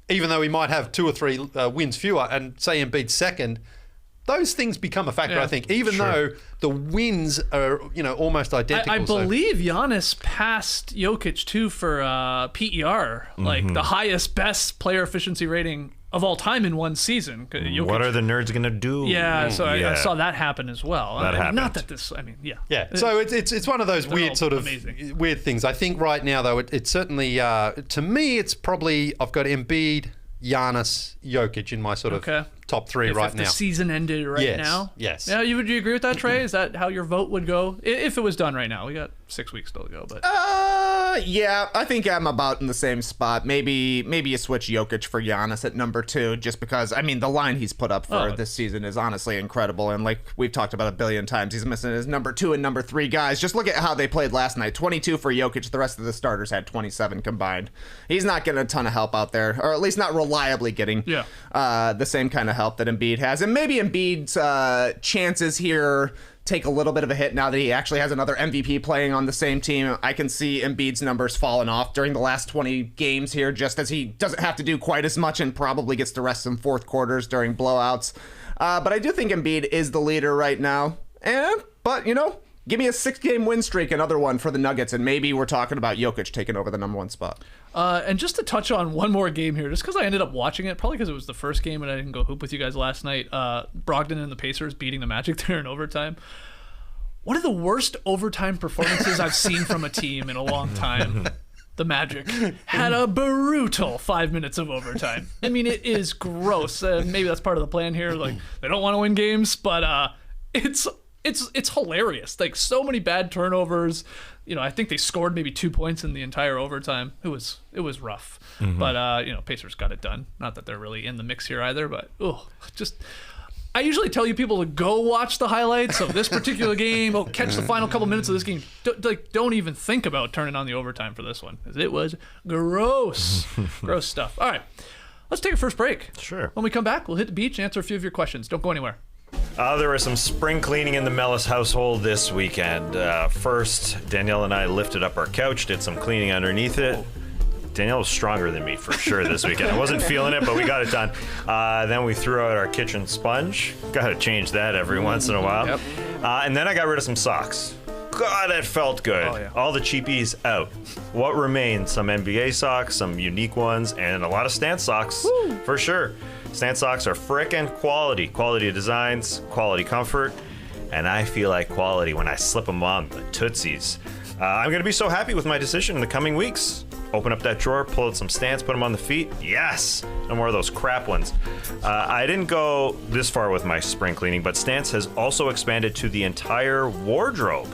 even though he might have 2 or 3 wins fewer, and say Embiid's 2nd, those things become a factor, I think, even though the wins are, almost identical. I believe Giannis passed Jokic, too, for PER, like the highest, best player efficiency rating of all time in one season. What are the nerds going to do? Yeah, so I saw that happen as well. Not that this, Yeah, so it's one of those weird weird things. I think right now, though, it's certainly, to me, it's probably, I've got Embiid, Giannis, Jokic in my sort of top three right now. If the season ended now? Yes. Yeah, would you agree with that, Trey? Is that how your vote would go? If it was done right now. We got 6 weeks still to go. But yeah, I think I'm about in the same spot. Maybe you switch Jokic for Giannis at number 2, just because, I mean, the line he's put up for this season is honestly incredible. And like we've talked about a billion times, he's missing his number 2 and number 3 guys. Just look at how they played last night. 22 for Jokic. The rest of the starters had 27 combined. He's not getting a ton of help out there, or at least not reliably getting the same kind of help that Embiid has. And maybe Embiid's chances here take a little bit of a hit now that he actually has another MVP playing on the same team. I can see Embiid's numbers falling off during the last 20 games here, just as he doesn't have to do quite as much and probably gets to rest some fourth quarters during blowouts. But I do think Embiid is the leader right now. But, give me a 6-game win streak, another one for the Nuggets, and maybe we're talking about Jokic taking over the number 1 spot. And just to touch on one more game here, just because I ended up watching it, probably because it was the first game and I didn't go hoop with you guys last night, Brogdon and the Pacers beating the Magic there in overtime. One of the worst overtime performances I've seen from a team in a long time. The Magic had a brutal 5 minutes of overtime. I mean, it is gross. Maybe that's part of the plan here. Like, they don't want to win games, but it's hilarious. Like, so many bad turnovers. I think they scored maybe 2 points in the entire overtime. It was rough. Mm-hmm. But Pacers got it done. Not that they're really in the mix here either, but I usually tell you people to go watch the highlights of this particular game. Catch the final couple minutes of this game. Don't even think about turning on the overtime for this one, because it was gross. Gross stuff. All right, let's take a first break. Sure. When we come back, we'll hit the beach and answer a few of your questions. Don't go anywhere. There was some spring cleaning in the Mellis household this weekend. First, Danielle and I lifted up our couch, did some cleaning underneath it. Danielle was stronger than me for sure this weekend. I wasn't feeling it, but we got it done. Then we threw out our kitchen sponge. Got to change that every once in a while. Yep. And then I got rid of some socks. God, that felt good. Oh, yeah. All the cheapies out. What remained? Some NBA socks, some unique ones, and a lot of Stance socks. Woo. For sure. Stance socks are frickin' quality. Quality designs, quality comfort, and I feel like quality when I slip them on the Tootsies. I'm going to be so happy with my decision in the coming weeks. Open up that drawer, pull out some Stance, put them on the feet. Yes! No more of those crap ones. I didn't go this far with my spring cleaning, but Stance has also expanded to the entire wardrobe.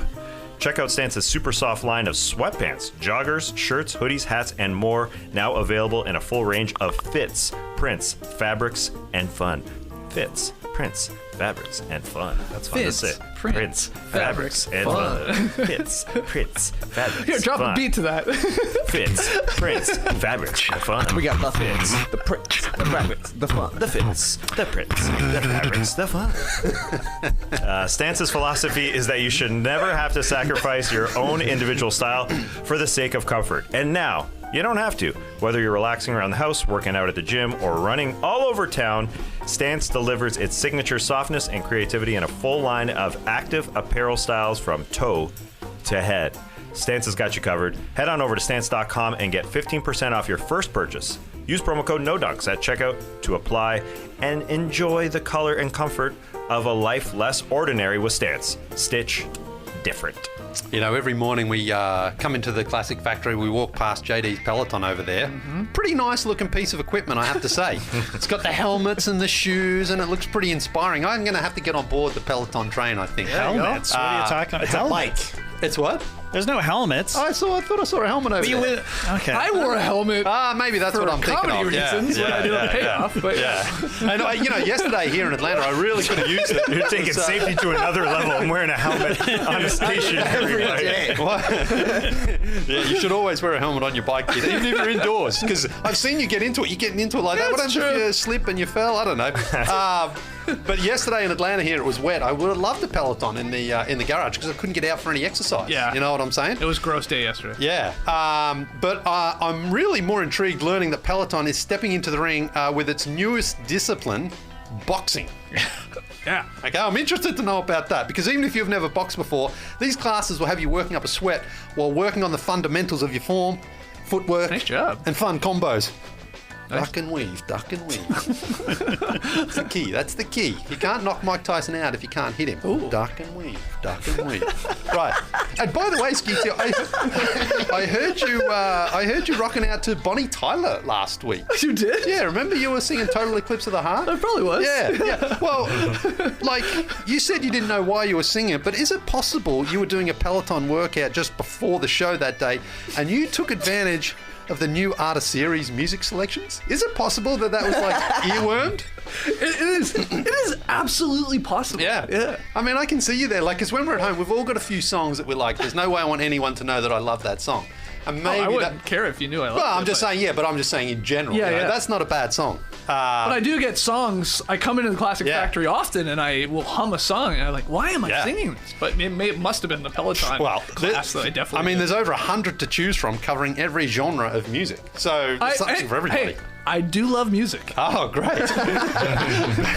Check out Stance's super soft line of sweatpants, joggers, shirts, hoodies, hats, and more, now available in a full range of fits, prints, fabrics, and fun. Fits, prints, fabrics, and fun. That's fun to say. Prints, fabrics, and fun. Fits, prints, fabrics. Here, drop a beat to that. Fits, prints, fabrics, and fun. We got the fits, the prints, the fabrics, the fun. The fits, the prints, the fabrics, the fun. Stance's philosophy is that you should never have to sacrifice your own individual style for the sake of comfort. And now, you don't have to. Whether you're relaxing around the house, working out at the gym, or running all over town, Stance delivers its signature softness and creativity in a full line of active apparel styles from toe to head. Stance has got you covered. Head on over to stance.com and get 15% off your first purchase. Use promo code NODUNKS at checkout to apply and enjoy the color and comfort of a life less ordinary with Stance. Stitch different. Every morning we come into the Classic Factory, we walk past JD's Peloton over there. Mm-hmm. Pretty nice looking piece of equipment, I have to say. It's got the helmets and the shoes, and it looks pretty inspiring. I'm going to have to get on board the Peloton train, I think. Helmets? What are you talking about? It's a bike. It's what? There's no helmets. I thought I saw a helmet over there. Okay. I wore a helmet. Maybe that's what I'm thinking of. Reasons when I did a payoff. But And yesterday here in Atlanta, I really could have used it. You're taking safety to another level. I'm wearing a helmet on a stationary bike. You should always wear a helmet on your bike, kid, even if you're indoors. Because I've seen you get into it. You're getting into it like that. What happens if you slip and you fell? I don't know. But yesterday in Atlanta here, it was wet. I would have loved the Peloton in the garage because I couldn't get out for any exercise. Yeah. You know what I'm saying? It was a gross day yesterday. Yeah. But I'm really more intrigued learning that Peloton is stepping into the ring with its newest discipline, boxing. Yeah. Okay, I'm interested to know about that because even if you've never boxed before, these classes will have you working up a sweat while working on the fundamentals of your form, footwork, nice job, and fun combos. Duck and weave, duck and weave. That's the key. That's the key. You can't knock Mike Tyson out if you can't hit him. Ooh. Duck and weave, duck and weave. Right. And by the way, Skeezy, I heard you rocking out to Bonnie Tyler last week. You did? Yeah, remember you were singing Total Eclipse of the Heart? I probably was. Yeah. Well, like, you said you didn't know why you were singing it, but is it possible you were doing a Peloton workout just before the show that day and you took advantage of the new Artist Series music selections? Is it possible that was like earwormed? It is absolutely possible. Yeah. I mean, I can see you there. Like, because when we're at home, we've all got a few songs that we're like, there's no way I want anyone to know that I love that song. And maybe I wouldn't care if you knew I loved it. Well, I'm just saying, but I'm just saying in general. Yeah, you know, yeah. That's not a bad song. But I do get songs. I come into the Classic Factory often, and I will hum a song, and I'm like, why am I singing this? But it must have been the Peloton class that I definitely I mean, did. there's over 100 to choose from covering every genre of music. So there's something for everybody. Hey, I do love music. Oh, great.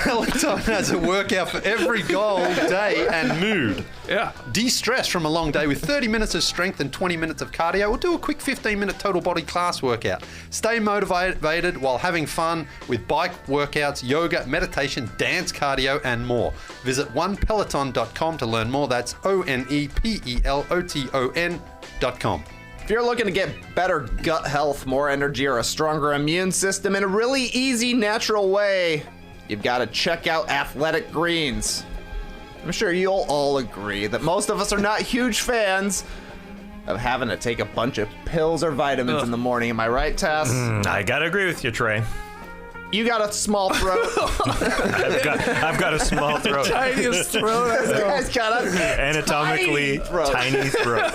Peloton has a workout for every goal, day, and mood. Yeah. De-stress from a long day with 30 minutes of strength and 20 minutes of cardio, or do a quick 15-minute total body class workout. Stay motivated while having fun with bike workouts, yoga, meditation, dance, cardio, and more. Visit onepeloton.com to learn more. That's onepeloton.com. If you're looking to get better gut health, more energy, or a stronger immune system in a really easy, natural way, you've got to check out Athletic Greens. I'm sure you'll all agree that most of us are not huge fans of having to take a bunch of pills or vitamins in the morning. Am I right, Tess? I gotta agree with you, Trey. You got a small throat. I've got a small throat. Tiniest throat I This know. guy's got a Anatomically tiny throat.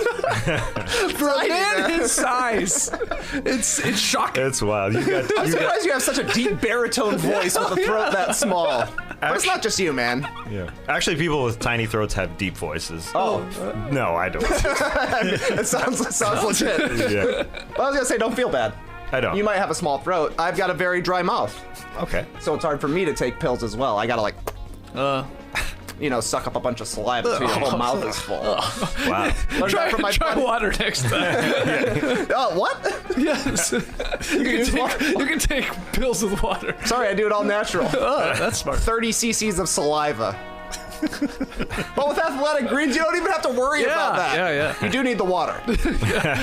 For a man his size, it's shocking. It's wild. I'm surprised you have such a deep baritone voice with a throat that small. But it's not just you, man. Yeah. Actually, people with tiny throats have deep voices. Oh. No, I don't. It sounds legit. Yeah. But I was gonna say, don't feel bad. I don't. You might have a small throat. I've got a very dry mouth. Okay. So it's hard for me to take pills as well. I gotta suck up a bunch of saliva so your whole mouth is full. Wow. Try water next time. Oh, what? Yes. You can take pills with water. Sorry, I do it all natural. Oh, that's smart. 30 cc's of saliva. But with Athletic Greens, you don't even have to worry about that. Yeah. You do need the water.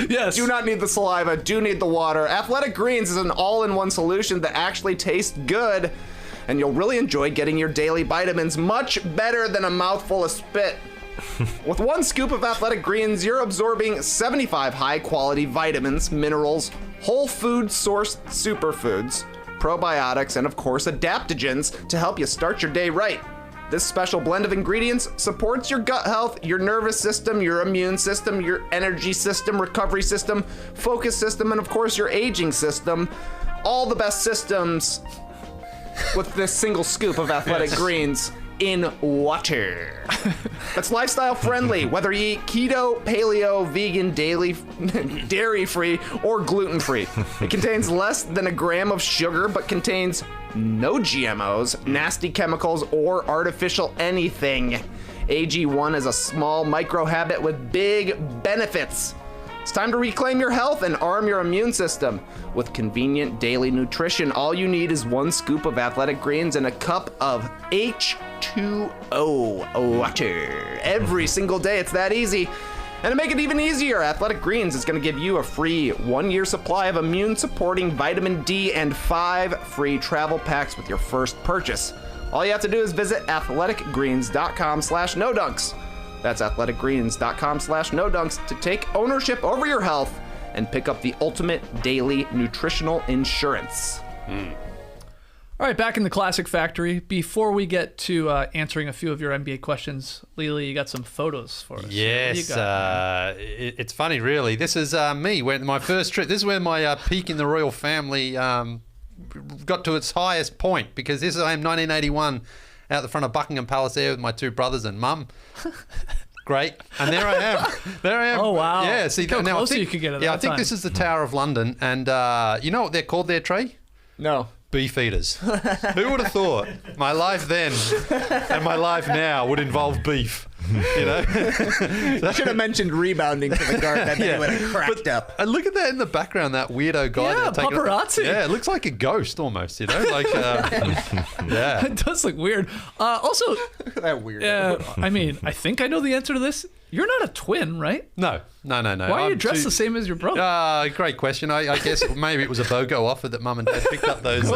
Yes. Do not need the saliva, do need the water. Athletic Greens is an all-in-one solution that actually tastes good, and you'll really enjoy getting your daily vitamins much better than a mouthful of spit. With one scoop of Athletic Greens, you're absorbing 75 high-quality vitamins, minerals, whole food sourced superfoods, probiotics, and of course adaptogens to help you start your day right. This special blend of ingredients supports your gut health, your nervous system, your immune system, your energy system, recovery system, focus system, and of course your aging system. All the best systems with this single scoop of Athletic Greens in water. It's lifestyle friendly, whether you eat keto, paleo, vegan, dairy free, or gluten free. It contains less than a gram of sugar, but contains no GMOs, nasty chemicals, or artificial anything. AG1 is a small micro habit with big benefits. It's time to reclaim your health and arm your immune system. With convenient daily nutrition, all you need is one scoop of Athletic Greens and a cup of H2O water. Every single day, it's that easy. And to make it even easier, Athletic Greens is going to give you a free 1-year supply of immune-supporting vitamin D and 5 free travel packs with your first purchase. All you have to do is visit athleticgreens.com/nodunks. That's athleticgreens.com/nodunks to take ownership over your health and pick up the ultimate daily nutritional insurance. All right, back in the Classic Factory. Before we get to answering a few of your NBA questions, Leigh, you got some photos for us. Yes, it's funny, really. This is me when my first trip. This is where my peak in the royal family got to its highest point, because this is I am 1981 out the front of Buckingham Palace there with my two brothers and mum. Great. And there I am. Oh, wow. Yeah. See, how now close you could get at that I think time. this is the Tower of London, and you know what they're called there, Trey? No. Beef eaters. Who would have thought my life then and my life now would involve beef? You know, I should have mentioned rebounding to the guard. That thing would have cracked up. And look at that in the background, that weirdo guy. Yeah, paparazzi. Yeah, it looks like a ghost almost. You know, like yeah, It does look weird. Also, That weird. I mean, I think I know the answer to this. You're not a twin, right? No. Why are you dressed the same as your brother? Great question. I guess maybe it was a BOGO offer that Mum and Dad picked up those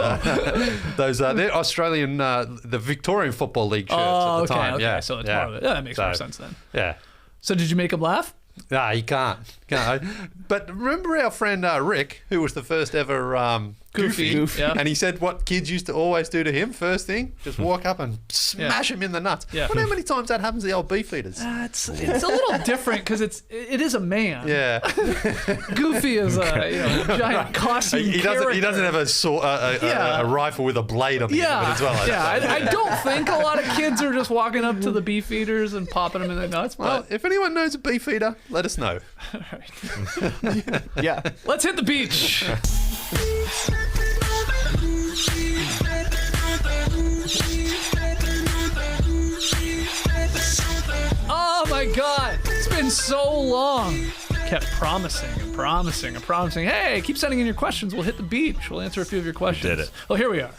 they're Australian, the Victorian Football League shirts at the time. Okay. Yeah, So it's part of it. Yeah, that makes more sense then. Yeah. So did you make him laugh? Nah, you can't. But remember our friend Rick, who was the first ever Goofy. Yeah. And he said what kids used to always do to him first thing, just walk up and smash him in the nuts. Yeah. Wonder how many times that happens to the old beefeaters. It's a little different because it is a man. Yeah. Goofy is a giant costume He character. doesn't have a rifle with a blade on the end of it as well. I don't think a lot of kids are just walking up to the beefeaters and popping them in the nuts. Well, But if anyone knows a beefeater, let us know. Yeah. let's hit the beach. Oh my God, it's been so long. Kept promising. Hey, keep sending in your questions. We'll hit the beach. We'll answer a few of your questions. Did it. Well, here we are.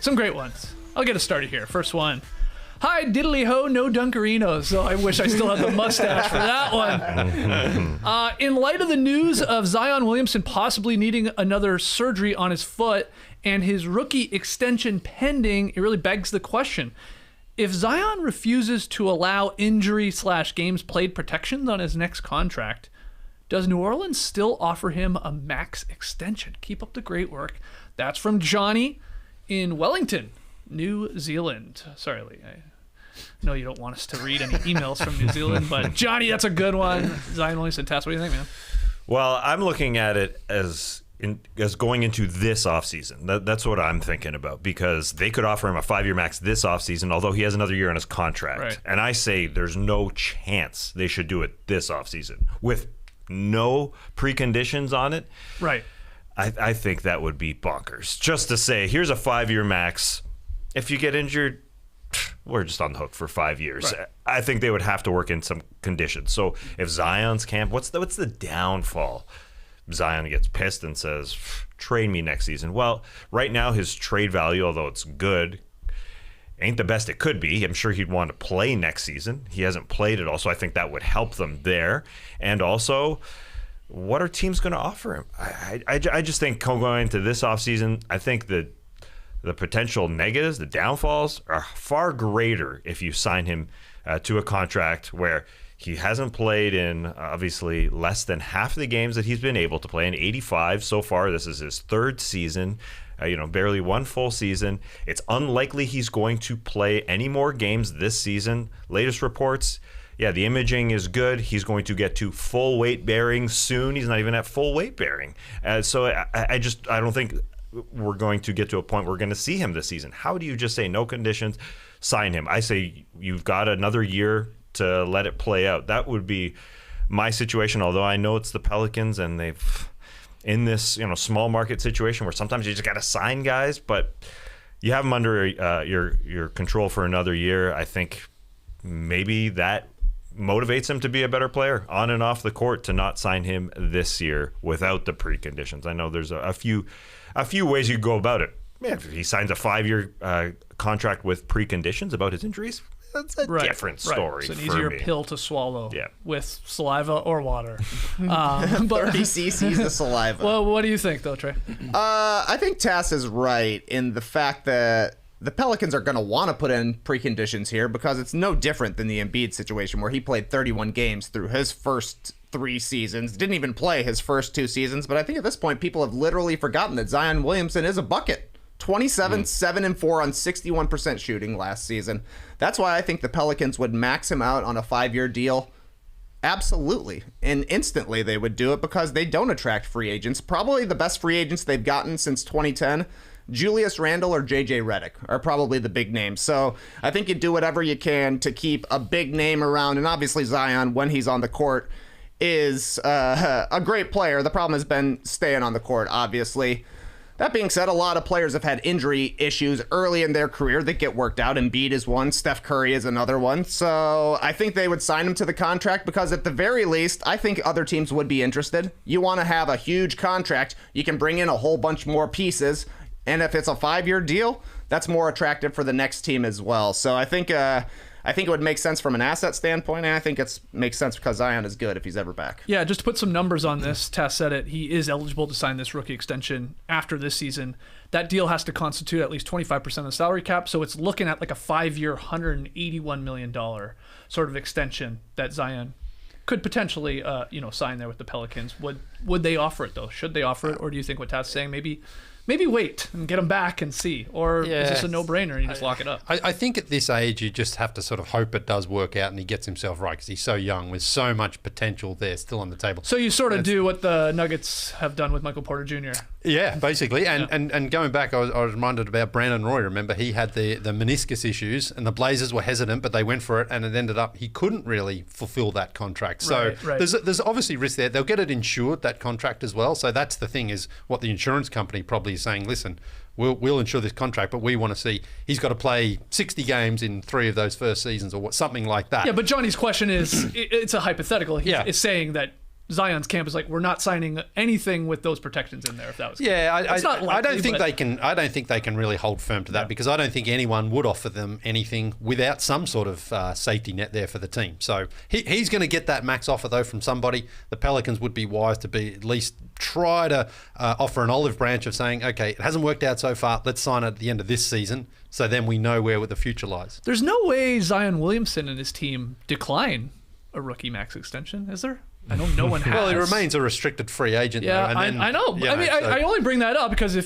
Some great ones. I'll get us started here. First one. Hi, diddly ho, no Dunkerinos. So I wish I still had the mustache for that one. In light of the news of Zion Williamson possibly needing another surgery on his foot and his rookie extension pending, it really begs the question. If Zion refuses to allow injury/games played protections on his next contract, does New Orleans still offer him a max extension? Keep up the great work. That's from Johnny in Wellington, New Zealand. Sorry, Leigh. I know you don't want us to read any emails from New Zealand, but Johnny, that's a good one. Zion Williamson, Tess, what do you think, man? Well, I'm looking at it as going into this offseason. That's what I'm thinking about, because they could offer him a 5-year max this offseason, although he has another year on his contract. Right. And I say there's no chance they should do it this offseason with no preconditions on it. Right. I think that would be bonkers. Just to say, here's a 5-year max. If you get injured, we're just on the hook for 5 years. Right. I think they would have to work in some conditions. So if Zion's camp, what's the downfall? Zion gets pissed and says, trade me next season. Well, right now his trade value, although it's good, ain't the best it could be. I'm sure he'd want to play next season. He hasn't played at all, so I think that would help them there. And also, what are teams going to offer him? I just think going into this offseason, I think the potential negatives, the downfalls, are far greater if you sign him to a contract where he hasn't played in obviously less than half the games that he's been able to play in 85 so far. This is his third season, barely one full season. It's unlikely he's going to play any more games this season. Latest reports, the imaging is good. He's going to get to full weight bearing soon. He's not even at full weight bearing. So I don't think we're going to get to a point where we're going to see him this season. How do you just say no conditions, sign him? I say you've got another year to let it play out. That would be my situation, although I know it's the Pelicans and they've in this small market situation where sometimes you just got to sign guys, but you have them under your control for another year. I think maybe that motivates him to be a better player on and off the court, to not sign him this year without the preconditions. I know there's a few ways you go about it. If he signs a 5-year contract with preconditions about his injuries, that's a different story. It's an easier pill to swallow with saliva or water. 30 cc's of saliva. Well, what do you think, though, Trey? I think Tass is right in the fact that the Pelicans are going to want to put in preconditions here, because it's no different than the Embiid situation where he played 31 games through his first 3 seasons, didn't even play his first 2 seasons. But I think at this point, people have literally forgotten that Zion Williamson is a bucket. 27, 7 and 4 on 61% shooting last season. That's why I think the Pelicans would max him out on a 5-year deal. Absolutely. And instantly they would do it, because they don't attract free agents. Probably the best free agents they've gotten since 2010, Julius Randle or JJ Redick are probably the big names. So I think you do whatever you can to keep a big name around. And obviously Zion, when he's on the court, is a great player. The problem has been staying on the court, obviously. That being said, a lot of players have had injury issues early in their career that get worked out. Embiid is one, Steph Curry is another one. So I think they would sign him to the contract because at the very least, I think other teams would be interested. You want to have a huge contract, you can bring in a whole bunch more pieces. And if it's a 5-year deal, that's more attractive for the next team as well. So I think it would make sense from an asset standpoint, and I think it makes sense because Zion is good if he's ever back. Yeah, just to put some numbers on this, Tess said it, he is eligible to sign this rookie extension after this season. That deal has to constitute at least 25% of the salary cap, so it's looking at like a 5-year, $181 million sort of extension that Zion could potentially sign there with the Pelicans. Would they offer it, though? Should they offer it, or do you think what Tess is saying, maybe wait and get him back and see? Or is this a no-brainer and you just lock it up? I think at this age, you just have to sort of hope it does work out and he gets himself right because he's so young with so much potential there still on the table. So you sort of do what the Nuggets have done with Michael Porter Jr. Yeah, basically. And going back, I was reminded about Brandon Roy. Remember, he had the meniscus issues and the Blazers were hesitant, but they went for it and it ended up he couldn't really fulfill that contract. So right. There's obviously risk there. They'll get it insured, that contract as well. So that's the thing is what the insurance company probably is saying, listen, we'll insure this contract, but we want to see he's got to play 60 games in 3 of those first seasons or something like that. Yeah, but Johnny's question is, it's a hypothetical. It's saying that Zion's camp is like, we're not signing anything with those protections in there. If that was I don't think they can. I don't think they can really hold firm to that because I don't think anyone would offer them anything without some sort of safety net there for the team. So he's going to get that max offer though from somebody. The Pelicans would be wise to be at least try to offer an olive branch of saying, okay, it hasn't worked out so far. Let's sign it at the end of this season. So then we know where the future lies. There's no way Zion Williamson and his team decline a rookie max extension, is there? I know no one has. Well, he remains a restricted free agent. Yeah, though, and then, I know. You know, I only bring that up because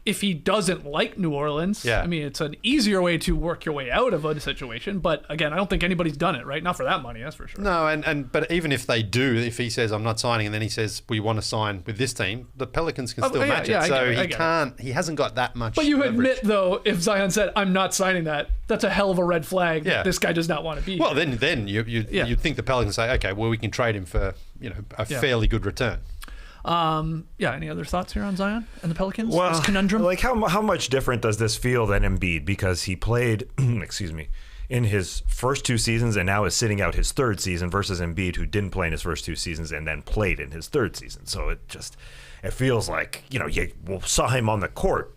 if he doesn't like New Orleans, I mean, it's an easier way to work your way out of a situation. But again, I don't think anybody's done it, right? Not for that money, that's for sure. No, but even if they do, if he says I'm not signing, and then he says we want to sign with this team, the Pelicans can still match it. So he can't. He hasn't got that much. But you leverage. admit though, if Zion said I'm not signing that, that's a hell of a red flag. Yeah. This guy does not want to be. Well, then you'd think the Pelicans say, okay, well we can trade him for a fairly good return. Any other thoughts here on Zion and the Pelicans? Well, this conundrum? Like how much different does this feel than Embiid? Because he played, in his first 2 seasons and now is sitting out his 3rd season versus Embiid, who didn't play in his first 2 seasons and then played in his 3rd season. So it feels like, you saw him on the court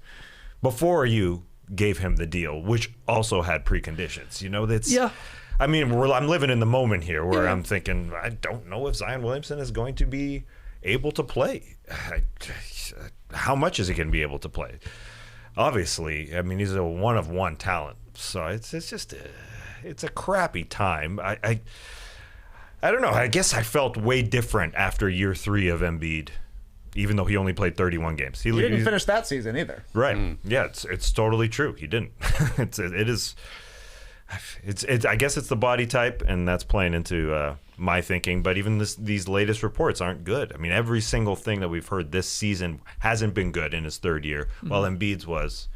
before you gave him the deal, which also had preconditions. I mean, I'm living in the moment here where I'm thinking, I don't know if Zion Williamson is going to be able to play. How much is he going to be able to play? Obviously, I mean, he's a one-of-one talent. So it's a crappy time. I don't know. I guess I felt way different after year 3 of Embiid, even though he only played 31 games. He didn't finish that season either. Right. Yeah, it's totally true. He didn't. It is. I guess it's the body type, and that's playing into my thinking. But even these latest reports aren't good. I mean, every single thing that we've heard this season hasn't been good in his 3rd year, while Embiid's was.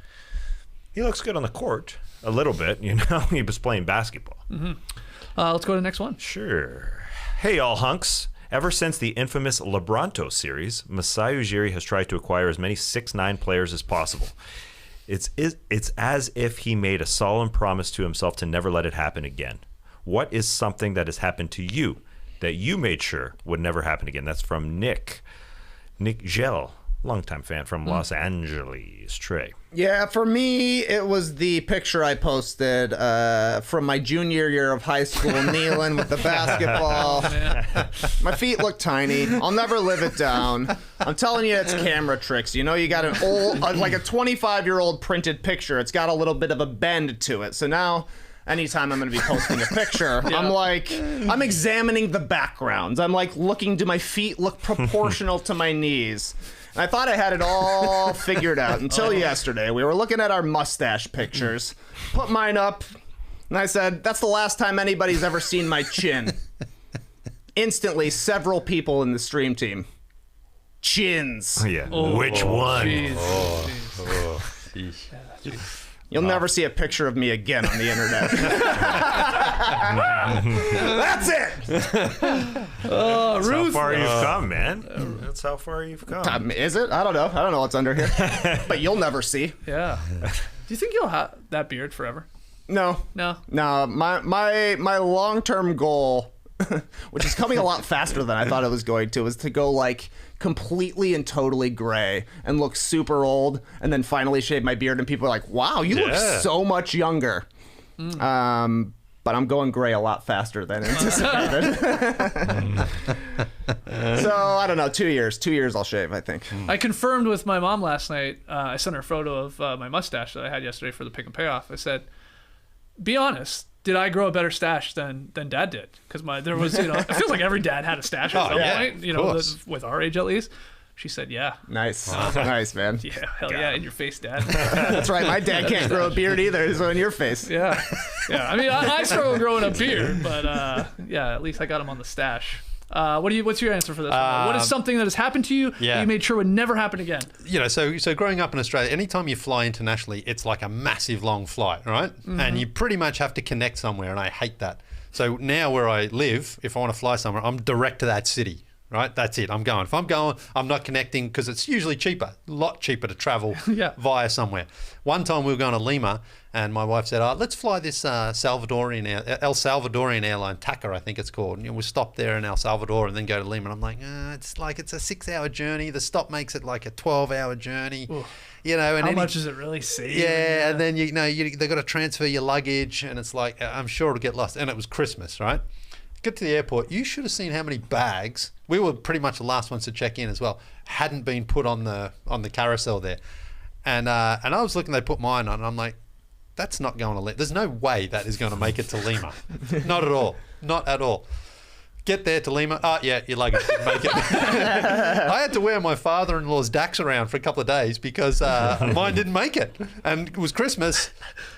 He looks good on the court a little bit. He was playing basketball. Let's go to the next one. Sure. Hey, all hunks. Ever since the infamous LeBronto series, Masai Ujiri has tried to acquire as many 6'9" players as possible. It's as if he made a solemn promise to himself to never let it happen again. What is something that has happened to you that you made sure would never happen again? That's from Nick Gell, longtime fan from Los Angeles. Trey. Yeah, for me, it was the picture I posted from my junior year of high school, kneeling with the basketball. My feet look tiny. I'll never live it down. I'm telling you, it's camera tricks. You got an old, like a 25-year-old printed picture. It's got a little bit of a bend to it. So now, anytime I'm going to be posting a picture, I'm examining the backgrounds. I'm like looking, do my feet look proportional to my knees? I thought I had it all figured out until yesterday. We were looking at our mustache pictures. Put mine up, and I said, that's the last time anybody's ever seen my chin. Instantly, several people in the stream team. Chins. Yeah. Which one? You'll never see a picture of me again on the internet. That's it. That's how far you've come, man. That's how far you've come. Is it? I don't know. I don't know what's under here. But you'll never see. Yeah. Do you think you'll have that beard forever? No. My long-term goal, which is coming a lot faster than I thought it was going to, is to go like completely and totally gray and look super old, and then finally shave my beard, and people are like, "Wow, you look so much younger." But I'm going gray a lot faster than anticipated. So I don't know. 2 years. 2 years I'll shave, I think. I confirmed with my mom last night. I sent her a photo of my mustache that I had yesterday for the pick and payoff. I said, "Be honest. Did I grow a better stash than Dad did?" Because there was, it feels like every dad had a stash at some point, with our age at least. She said, "Yeah." Nice. Nice, man. Yeah, hell yeah, in your face, Dad. That's right. My dad can't grow a beard either, so in your face. Yeah. I mean, I struggle growing a beard, but at least I got him on the stash. What's your answer for this one? What is something that has happened to you that you made sure would never happen again? So growing up in Australia, anytime you fly internationally, it's like a massive long flight, right? Mm-hmm. And you pretty much have to connect somewhere, and I hate that. So now where I live, if I want to fly somewhere, I'm direct to that city. Right, that's it. I'm going. If I'm going, I'm not connecting because it's usually cheaper, a lot cheaper to travel via somewhere. One time we were going to Lima, and my wife said, let's fly this El Salvadorian airline, TACA, I think it's called. And we stop there in El Salvador and then go to Lima. And I'm like, it's a 6-hour journey. The stop makes it like a 12-hour journey. Ooh. And how much does it really save? Yeah, and then they've got to transfer your luggage, and it's like, I'm sure it'll get lost. And it was Christmas, right? Get to the airport. You should have seen how many bags. We were pretty much the last ones to check in as well. Hadn't been put on the carousel there, and I was looking. They put mine on, and I'm like, that's not going to Lima. There's no way that is going to make it to Lima. Not at all. Not at all. Get there to Lima. Your luggage didn't make it. I had to wear my father-in-law's Dax around for a couple of days because mine didn't make it. And it was Christmas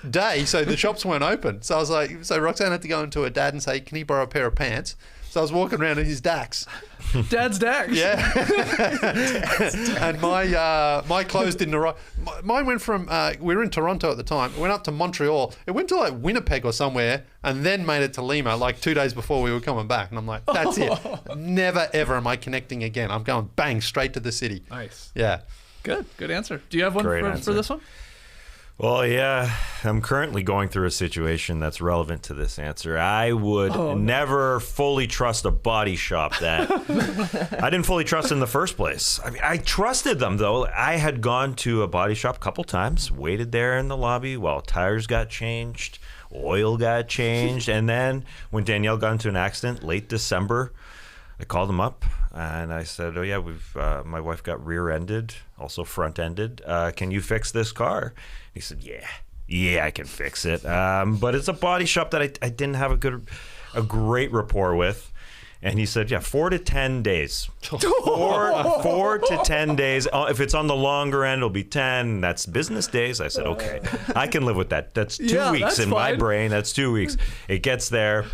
Day, so the shops weren't open. So I was like, Roxanne had to go into her dad and say, "Can he borrow a pair of pants?" So I was walking around in his Dax. Dad's Dax. Yeah. And my clothes didn't arrive. Mine went from, we were in Toronto at the time, it went up to Montreal. It went to like Winnipeg or somewhere and then made it to Lima like 2 days before we were coming back. And I'm like, that's it. Never, ever am I connecting again. I'm going bang, straight to the city. Nice. Yeah. Good answer. Do you have one for this one? Well, yeah, I'm currently going through a situation that's relevant to this answer. I would never fully trust a body shop that I didn't fully trust in the first place. I mean, I trusted them, though. I had gone to a body shop a couple times, waited there in the lobby while tires got changed, oil got changed, and then when Danielle got into an accident late December, I called them up and I said, "Oh yeah, my wife got rear-ended, also front-ended. Can you fix this car?" He said, "Yeah, I can fix it." But it's a body shop that I didn't have a great rapport with. And he said, 4 to 10 days. 4 to 10 days. If it's on the longer end, it'll be 10. That's business days. I said, okay, I can live with that. That's 2 weeks in my brain. That's 2 weeks. It gets there.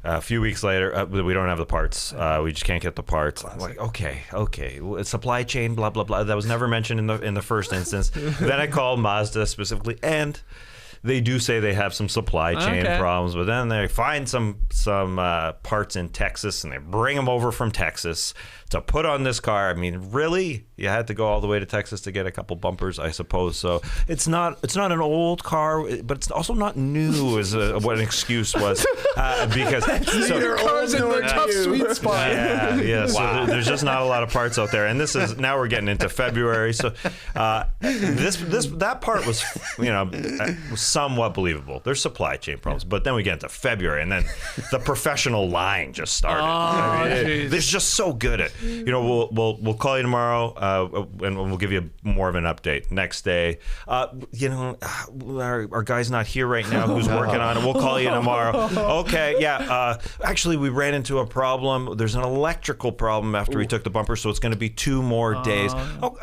A few weeks later, we don't have the parts. We just can't get the parts. I'm like, okay. Supply chain, blah, blah, blah. That was never mentioned in the first instance. Then I called Mazda specifically, and they do say they have some supply chain problems, but then they find some parts in Texas, and they bring them over from Texas to put on this car. I mean, really? You had to go all the way to Texas to get a couple bumpers, I suppose. So it's not an old car, but it's also not new, as what an excuse was, because your car's in their tough sweet spot. Yeah. So there's just not a lot of parts out there, and this is now we're getting into February. So that part was was somewhat believable. There's supply chain problems, but then we get into February, and then the professional lying just started. They're just so good at. We'll call you tomorrow, and we'll give you more of an update. Next day, our guy's not here right now. Who's working on it? We'll call you tomorrow. Okay, yeah. Actually, we ran into a problem. There's an electrical problem after we took the bumper, so it's going to be 2 more days. Oh,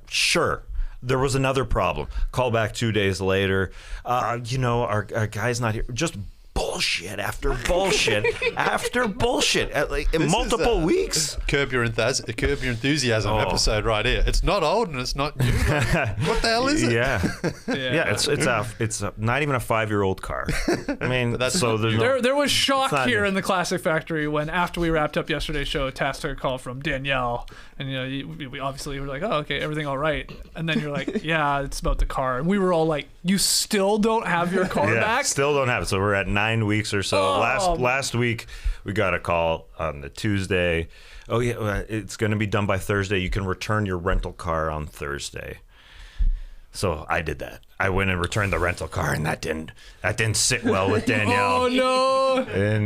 sure. There was another problem. Call back 2 days later. Our guy's not here. Just bullshit. bullshit after bullshit after bullshit in multiple weeks. Curb Your Enthusiasm episode right here. It's not old and it's not new. What the hell is it? Yeah. It's not even a 5-year-old car. I mean, there was shock here in the Classic Factory when, after we wrapped up yesterday's show, Tass took a call from Danielle, and we obviously were like, oh, okay, everything all right, and then you're like, yeah, it's about the car, and we were all like, you still don't have your car back? Still don't have it. So we're at 9 weeks or so. Last week we got a call on the Tuesday. Oh yeah, it's going to be done by Thursday. You can return your rental car on Thursday. So I did that. I went and returned the rental car, and that didn't sit well with Danielle. Oh no! And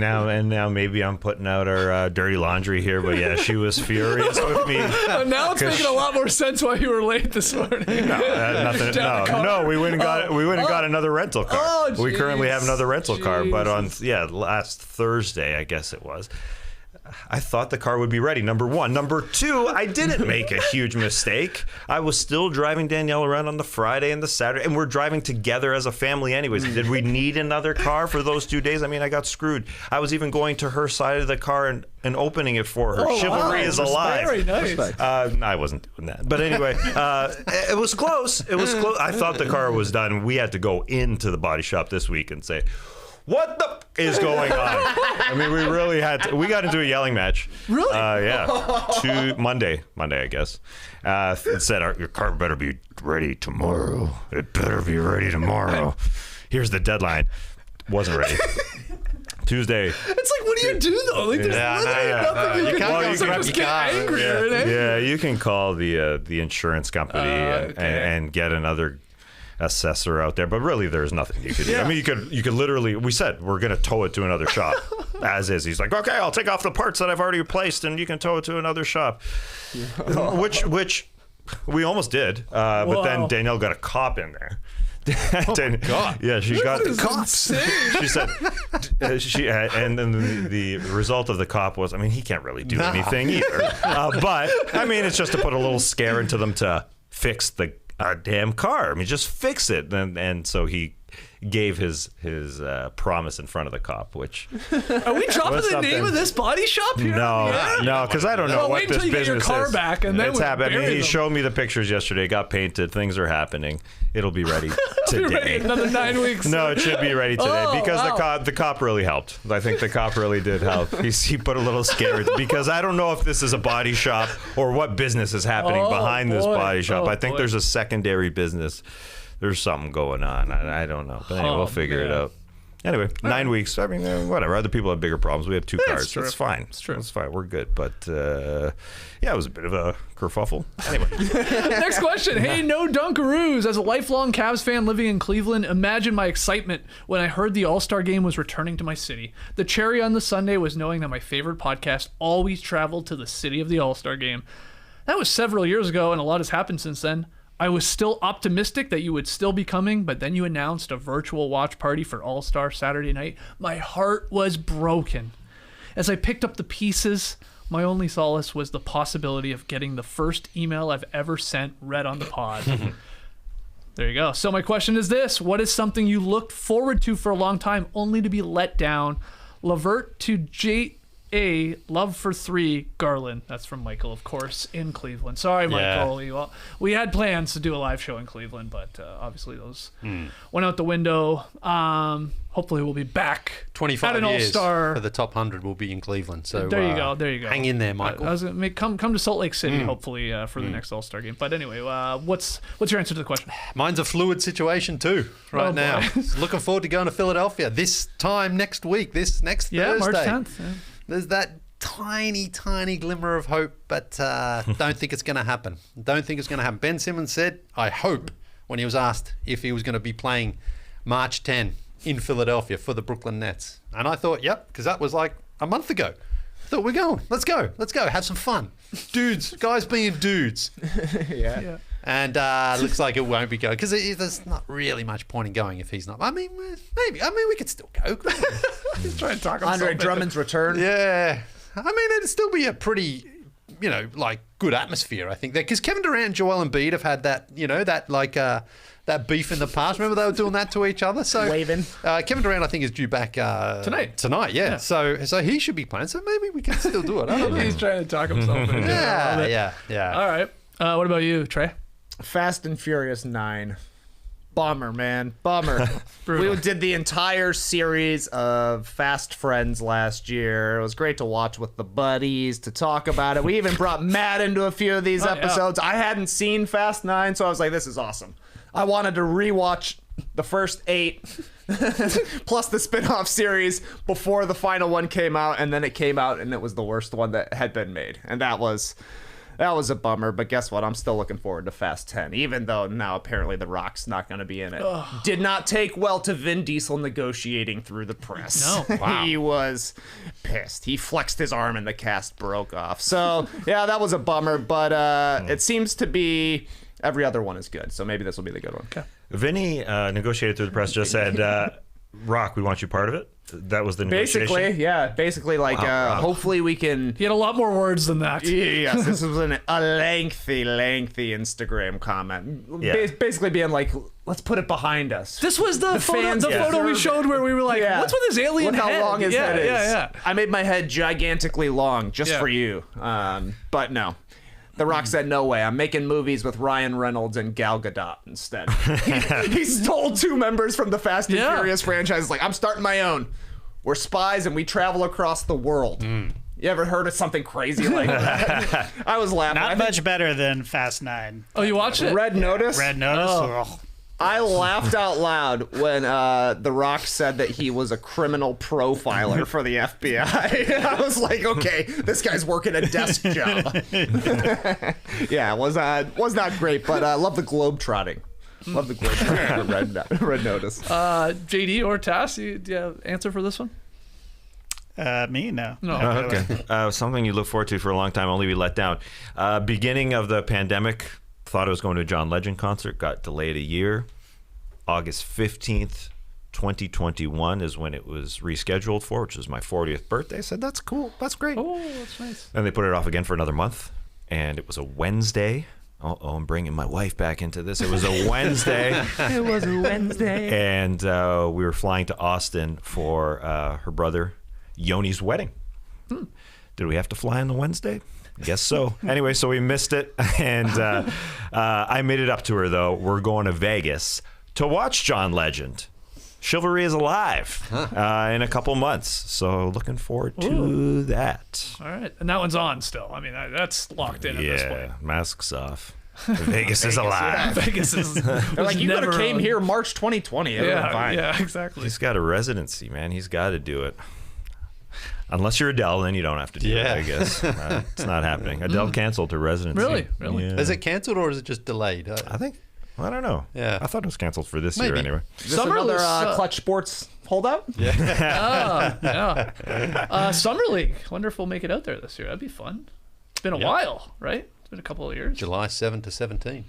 now maybe I'm putting out our dirty laundry here, but yeah, she was furious with me. Now it's making a lot more sense why you were late this morning. No, we went and got another rental car. Oh, we currently have another rental car, but on last Thursday, I guess it was, I thought the car would be ready, number one. Number two, I didn't make a huge mistake. I was still driving Danielle around on the Friday and the Saturday, and we're driving together as a family anyways. Did we need another car for those 2 days? I mean, I got screwed. I was even going to her side of the car and opening it for her. Chivalry is alive. Very nice. I wasn't doing that. But anyway, it was close. It was close. I thought the car was done. We had to go into the body shop this week and say, what the is going on? I mean, we really had to. We got into a yelling match. Really? Yeah. Monday, I guess. It said, your car better be ready tomorrow. It better be ready tomorrow. Here's the deadline. Wasn't ready. Tuesday. It's like, what do you do though? Like, there's literally nothing you can do. Just get angrier and angrier. Yeah, you can call the insurance company and get another assessor out there, but really there's nothing you could do. I mean, you could literally, we said we're going to tow it to another shop as is. He's like, okay, I'll take off the parts that I've already replaced and you can tow it to another shop. Which we almost did, but then Danielle got a cop in there. God. Yeah, she got the cops. She said and then the result of the cop was, I mean, he can't really do anything either, but I mean, it's just to put a little scare into them to fix the damn car. I mean, just fix it. And so he gave his promise in front of the cop, which are we dropping the name of this body shop here? No, because I don't know what this business is. Wait until you get your car back, and then it's happening. I mean, he showed me the pictures yesterday. Got painted. Things are happening. It'll be ready today. Another 9 weeks. No, it should be ready today because the cop really helped. I think the cop really did help. He put a little scare because I don't know if this is a body shop or what business is happening behind this body shop. I think there's a secondary business. There's something going on. I don't know. But anyway, we'll figure it out. Anyway, 9 weeks. I mean, whatever. Other people have bigger problems. We have 2 cars. It's fine. It's true. It's fine. We're good. But it was a bit of a kerfuffle. Anyway. Next question. Hey, no Dunkaroos. As a lifelong Cavs fan living in Cleveland, imagine my excitement when I heard the All-Star game was returning to my city. The cherry on the sundae was knowing that my favorite podcast always traveled to the city of the All-Star game. That was several years ago, and a lot has happened since then. I was still optimistic that you would still be coming, but then you announced a virtual watch party for All-Star Saturday night. My heart was broken. As I picked up the pieces, my only solace was the possibility of getting the first email I've ever sent read on the pod. There you go. So my question is this. What is something you looked forward to for a long time only to be let down? Levert to J.A. Love for 3 Garland. That's from Michael, of course, in Cleveland. Sorry, Michael. Yeah. We had plans to do a live show in Cleveland, but obviously those went out the window. Hopefully we'll be back 25 at an years All-Star. For the top 100 will be in Cleveland. So there you go. Hang in there, Michael. I was gonna come to Salt Lake City, hopefully, for the next All-Star game. But anyway, what's your answer to the question? Mine's a fluid situation too right now. Looking forward to going to Philadelphia this time next week, this next Thursday. March 10th. Yeah. There's that tiny glimmer of hope, but don't think it's going to happen. Ben Simmons said, I hope, when he was asked if he was going to be playing March 10 in Philadelphia for the Brooklyn Nets. And I thought, yep, because that was like a month ago. I thought, we're going. Let's go. Have some fun. Dudes, guys being dudes. Yeah. And looks like it won't be going because there's not really much point in going if he's not. I mean, maybe. I mean, we could still go. He's trying to talk Andre Drummond's return. Yeah. I mean, it'd still be a pretty, good atmosphere, I think. Because Kevin Durant and Joel Embiid have had that, that beef in the past. Remember they were doing that to each other. So Waving. Kevin Durant, I think, is due back tonight. Tonight, yeah. So he should be playing. So maybe we can still do it. I don't know. He's trying to talk himself into it. Yeah. All right. What about you, Trey? Fast and Furious 9. Bummer, man. Bummer. Brutal. We did the entire series of Fast Friends last year. It was great to watch with the buddies, to talk about it. We even brought Matt into a few of these episodes. I hadn't seen Fast 9, so I was like, this is awesome. I wanted to rewatch the first 8 plus the spin-off series before the final one came out, and then it came out and it was the worst one that had been made. And that was a bummer, but guess what? I'm still looking forward to Fast 10, even though now apparently The Rock's not going to be in it. Did not take well to Vin Diesel negotiating through the press. No. Wow. He was pissed. He flexed his arm and the cast broke off. So, yeah, that was a bummer, but it seems to be every other one is good, so maybe this will be the good one. Okay. Vinny negotiated through the press, just said, Rock, we want you part of it. That was the negotiation. Basically, like, hopefully we can... He had a lot more words than that. Yes, this was a lengthy Instagram comment. Yeah. Basically being like, let's put it behind us. This was the photo we showed where we were like, what's with his alien Look head? how long his head is. Yeah. I made my head gigantically long just for you. But no. The Rock said, no way. I'm making movies with Ryan Reynolds and Gal Gadot instead. He stole 2 members from the Fast and Furious franchise. Like, I'm starting my own. We're spies and we travel across the world. You ever heard of something crazy like that? I was laughing. Not much better than Fast 9. Oh, you watched it? Red Notice? Red Notice? Oh. I laughed out loud when The Rock said that he was a criminal profiler for the FBI. I was like, okay, this guy's working a desk job. Yeah, it was not great, but I love the globetrotting. Love the globetrotting for Red Notice. JD or Tass, do you have an answer for this one? Me? No. Okay. Something you look forward to for a long time, only be let down. Beginning of the pandemic, thought I was going to a John Legend concert, got delayed a year. August 15th, 2021 is when it was rescheduled for, which is my 40th birthday. I said, that's cool. That's great. Oh, that's nice. And they put it off again for another month. And it was a Wednesday. I'm bringing my wife back into this. It was a Wednesday. It was a Wednesday. And we were flying to Austin for her brother Yoni's wedding. Did we have to fly on the Wednesday? Guess so. Anyway, so we missed it. And I made it up to her, though. We're going to Vegas to watch John Legend. Chivalry is alive in a couple months. So looking forward to that. All right. And that one's on still. I mean, that's locked in at this point. Yeah, masks off. Vegas is alive. Vegas is. They're like, you could have came here March 2020. Yeah, exactly. He's got a residency, man. He's got to do it. Unless you're Adele, then you don't have to do it, I guess. It's not happening. Adele canceled her residency. Really? Yeah. Is it cancelled or is it just delayed? I don't know. Yeah. I thought it was canceled for this year anyway. Is this another Clutch Sports holdout? Summer League. Wonder if we'll make it out there this year. That'd be fun. It's been a while, right? It's been a couple of years. July 7 to 17.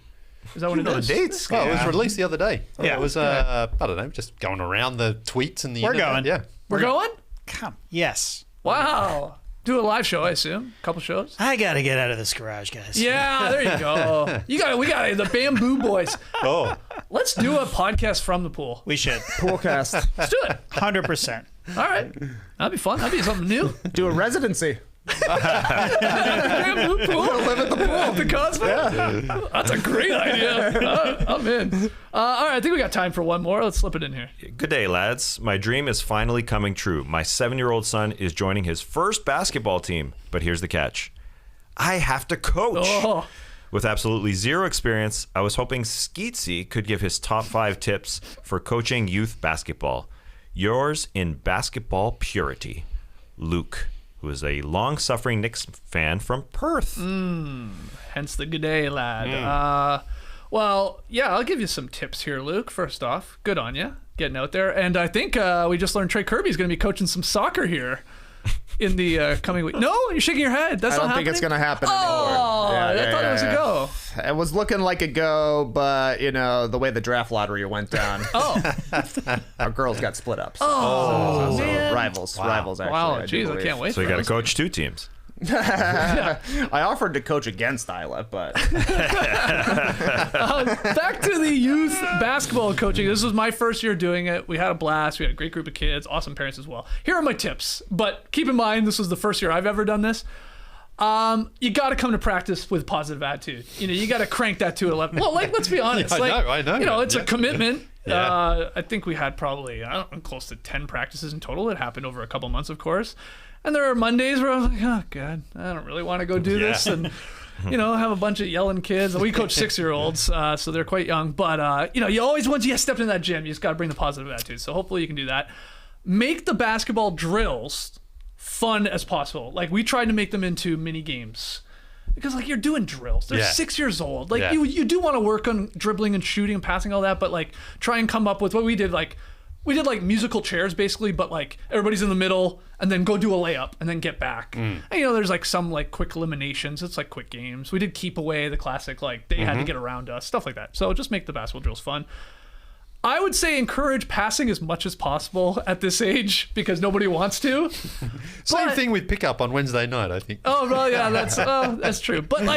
Is that when it is? The dates? Oh, it was released the other day. Yeah. It was, I don't know, just going around the tweets and the We're internet. going. Yeah. We're going? Come. Yes. Wow. Do a live show, I assume. A couple shows. I got to get out of this garage, guys. Yeah, there you go. We got it. The Bamboo Boys. Oh. Let's do a podcast from the pool. We should. Poolcast. Let's do it. 100%. All right. That'd be fun. That'd be something new. Do a residency. Bamboo pool. Live at the pool. At the Cosmo. Yeah. That's a great idea. I'm in. All right, I think we got time for one more. Let's slip it in here. Good day, lads. My dream is finally coming true. My 7-year-old son is joining his first basketball team, but here's the catch. I have to coach. Oh. With absolutely zero experience, I was hoping Skeetsy could give his top 5 tips for coaching youth basketball. Yours in basketball purity, Luke, who is a long-suffering Knicks fan from Perth. Hence the good day, lad. Well, yeah, I'll give you some tips here, Luke. First off, good on you getting out there. And I think we just learned Trey Kirby's going to be coaching some soccer here in the coming week. No, you're shaking your head. That's not happening? I don't think it's going to happen anymore. Oh, I thought it was a go. It was looking like a go, but, the way the draft lottery went down, our girls got split up. So man. rivals, actually. Wow, I jeez, I can't wait. So you for got to this. coach 2 teams. I offered to coach against Isla, but back to the youth basketball coaching. This was my first year doing it. We had a blast. We had a great group of kids, awesome parents as well. Here are my tips, but keep in mind this was the first year I've ever done this. You got to come to practice with positive attitude. You got to crank that to 11. Well, let's be honest. I know. It's a commitment. Yeah. I think we had probably close to 10 practices in total. It happened over a couple months, of course. And there are Mondays where I was like, oh, God, I don't really want to go do this. And, have a bunch of yelling kids. We coach 6-year-olds, so they're quite young. But, you always, once you step in that gym, you just got to bring the positive attitude. So hopefully you can do that. Make the basketball drills fun as possible. Like, we tried to make them into mini games. Because, you're doing drills. They're 6 years old. You do want to work on dribbling and shooting and passing, all that, but, try and come up with what we did, we did musical chairs basically, but everybody's in the middle and then go do a layup and then get back. And there's some quick eliminations. It's quick games. We did keep away, the classic they had to get around us, stuff like that. So just make the basketball drills fun. I would say encourage passing as much as possible at this age because nobody wants to. Same thing with pickup on Wednesday night, I think. Oh, well, yeah, that's true. But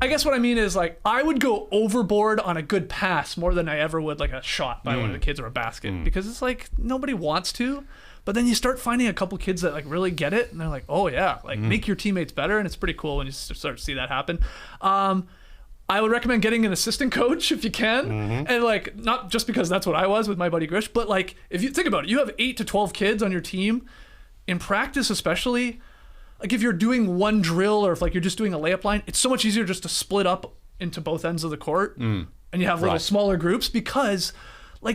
I guess what I mean is I would go overboard on a good pass more than I ever would a shot by one of the kids or a basket because it's nobody wants to. But then you start finding a couple kids that really get it and they're like, oh yeah, make your teammates better, and it's pretty cool when you start to see that happen. I would recommend getting an assistant coach if you can, and not just because that's what I was with my buddy Grish, but if you think about it, you have 8 to 12 kids on your team in practice, especially. If you're doing one drill or if you're just doing a layup line, it's so much easier just to split up into both ends of the court and you have little smaller groups because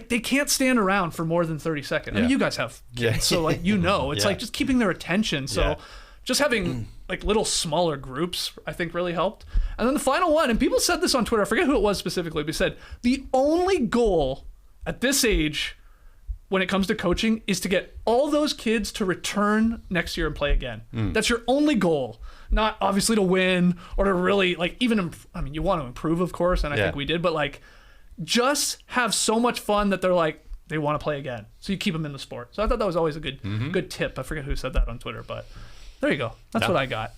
they can't stand around for more than 30 seconds. I mean, you guys have kids, so it's just keeping their attention. So just having little smaller groups, I think really helped. And then the final one, and people said this on Twitter, I forget who it was specifically, but said the only goal at this age when it comes to coaching is to get all those kids to return next year and play again. That's your only goal. Not obviously to win or to really even, you want to improve, of course, and I think we did, but just have so much fun that they're they want to play again. So you keep them in the sport. So I thought that was always a good tip. I forget who said that on Twitter, but there you go. That's what I got.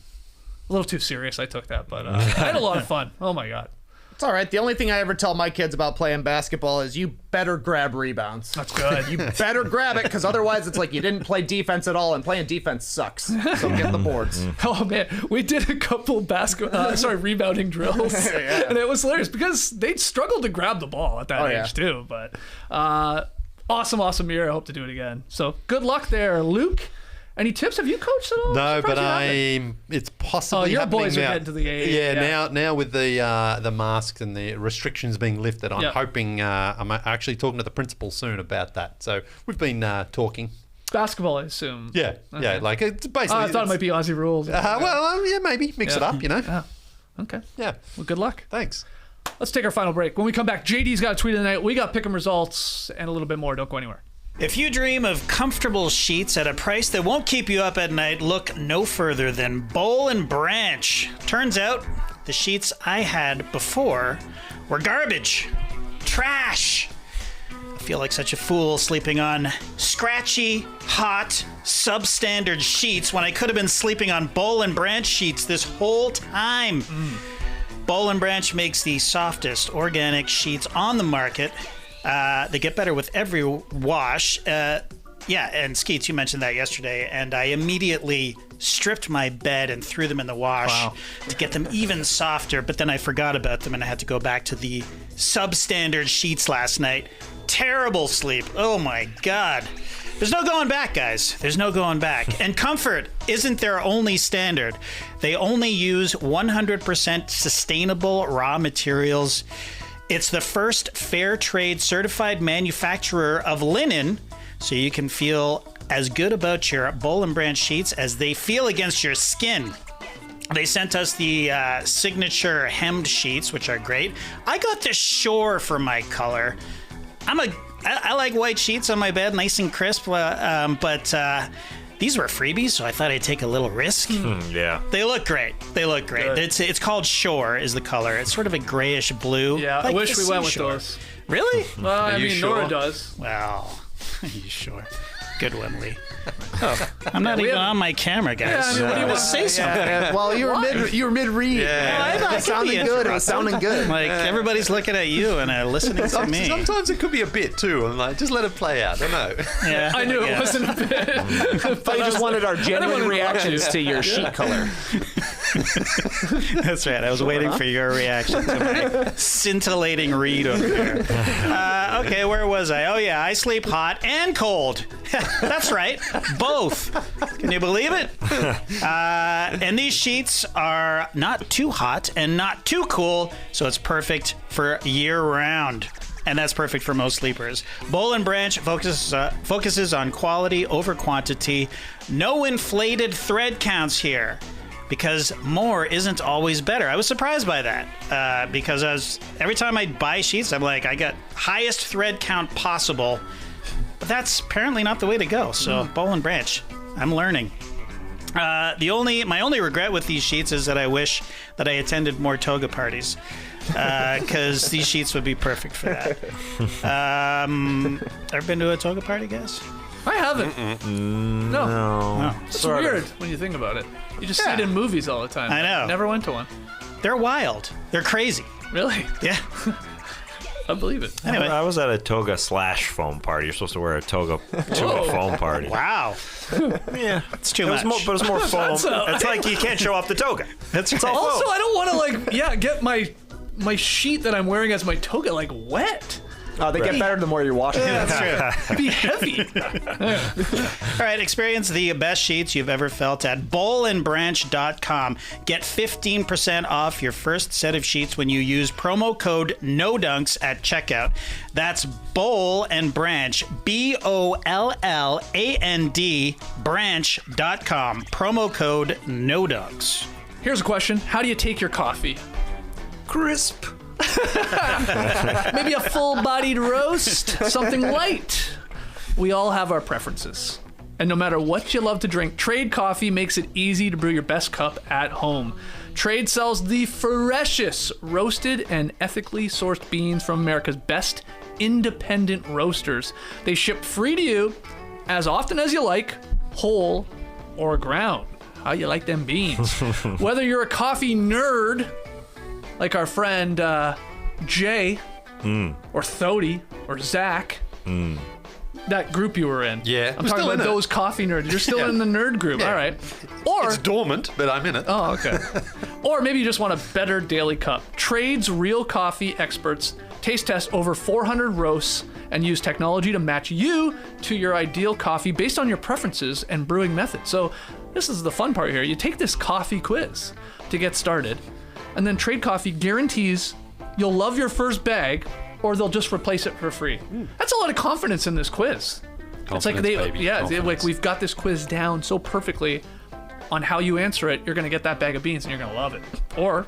A little too serious, I took that, but I had a lot of fun. Oh my God. It's all right. The only thing I ever tell my kids about playing basketball is you better grab rebounds. That's good. You better grab it because otherwise it's you didn't play defense at all, and playing defense sucks. So get the boards. Oh man, we did a couple rebounding drills, and it was hilarious because they struggled to grab the ball at that age too. But awesome year. I hope to do it again. So good luck there, Luke. Any tips? Have you coached at all? No, but it's possibly your happening boys now. are getting to the age. Now with the masks and the restrictions being lifted, I'm hoping I'm actually talking to the principal soon about that. So we've been talking. Basketball, I assume. Yeah, okay. It's basically. I thought it might be Aussie rules. Maybe mix it up. Okay. Yeah. Well, good luck. Thanks. Let's take our final break. When we come back, JD's got a tweet of the night. We got pick'em results and a little bit more. Don't go anywhere. If you dream of comfortable sheets at a price that won't keep you up at night, look no further than Boll & Branch. Turns out the sheets I had before were garbage. Trash. I feel like such a fool sleeping on scratchy, hot, substandard sheets when I could have been sleeping on Boll & Branch sheets this whole time. Boll & Branch makes the softest organic sheets on the market. They get better with every wash. And Skeets, you mentioned that yesterday, and I immediately stripped my bed and threw them in the wash to get them even softer, but then I forgot about them and I had to go back to the substandard sheets last night. Terrible sleep. Oh my God. There's no going back, guys. There's no going back. And comfort isn't their only standard. They only use 100% sustainable raw materials. It's the first fair trade certified manufacturer of linen, so you can feel as good about your Boll & Branch sheets as they feel against your skin. They sent us the signature hemmed sheets, which are great. I got the Shore for my color. I like white sheets on my bed, nice and crisp, but these were freebies, so I thought I'd take a little risk. Yeah. They look great. Good. It's called Shore is the color. It's sort of a grayish blue. Yeah, I wish we went with those. Really? Well, I mean, sure? Nora does. Well, are you sure? Good one, Leigh. Oh, I'm not even on my camera, guys. Yeah, what do you want to say something? Well, you were mid read. It It sounded good. It was sounding good. Like everybody's looking at you and listening to me. Sometimes it could be a bit too. I'm like, just let it play out. I don't know. Yeah, I knew it wasn't a bit. But you just wanted our genuine reactions to your sheet color. That's right. I was waiting for your reaction to my scintillating read over there. Okay, where was I? Oh, yeah, I sleep hot and cold. That's right. Both. Can you believe it? And these sheets are not too hot and not too cool, so it's perfect for year-round. And that's perfect for most sleepers. Boll and Branch focuses on quality over quantity. No inflated thread counts here, because more isn't always better. I was surprised by that because every time I buy sheets, I'm like, I got highest thread count possible. But that's apparently not the way to go. So Boll and Branch, I'm learning. My only regret with these sheets is that I wish that I attended more toga parties, because these sheets would be perfect for that. Ever been to a toga party, guys? I haven't. No. It's weird when you think about it. You just see it in movies all the time. I know. Never went to one. They're wild. They're crazy. Really? Yeah. I believe it. Anyway. I was at a toga / foam party. You're supposed to wear a toga to a foam party. Wow. Yeah, It's too much. but it's more foam. It's like you can't show off the toga. That's right. Also, I don't want to get my sheet that I'm wearing as my toga wet. They get better the more you wash them. That's true. It'd be heavy. All right, experience the best sheets you've ever felt at bollandbranch.com. Get 15% off your first set of sheets when you use promo code NODUNKS at checkout. That's Boll and Branch, BOLLAND, branch.com. Promo code NODUNKS. Here's a question. How do you take your coffee? Crisp. Maybe a full-bodied roast, something light. We all have our preferences. And no matter what you love to drink, Trade Coffee makes it easy to brew your best cup at home. Trade sells the freshest roasted and ethically sourced beans from America's best independent roasters. They ship free to you as often as you like, whole or ground. How you like them beans? Whether you're a coffee nerd, like our friend Jay, or Thody, or Zach, that group you were in. Yeah, I'm talking about those coffee nerds. You're still in the nerd group. Yeah. All right. Or It's dormant, but I'm in it. oh, okay. Or maybe you just want a better daily cup. Trade's real coffee experts taste test over 400 roasts and use technology to match you to your ideal coffee based on your preferences and brewing method. So this is the fun part here. You take this coffee quiz to get started, and then Trade Coffee guarantees you'll love your first bag, or they'll just replace it for free. That's a lot of confidence in this quiz. It's like we've got this quiz down so perfectly on how you answer it. You're gonna get that bag of beans and you're gonna love it. Or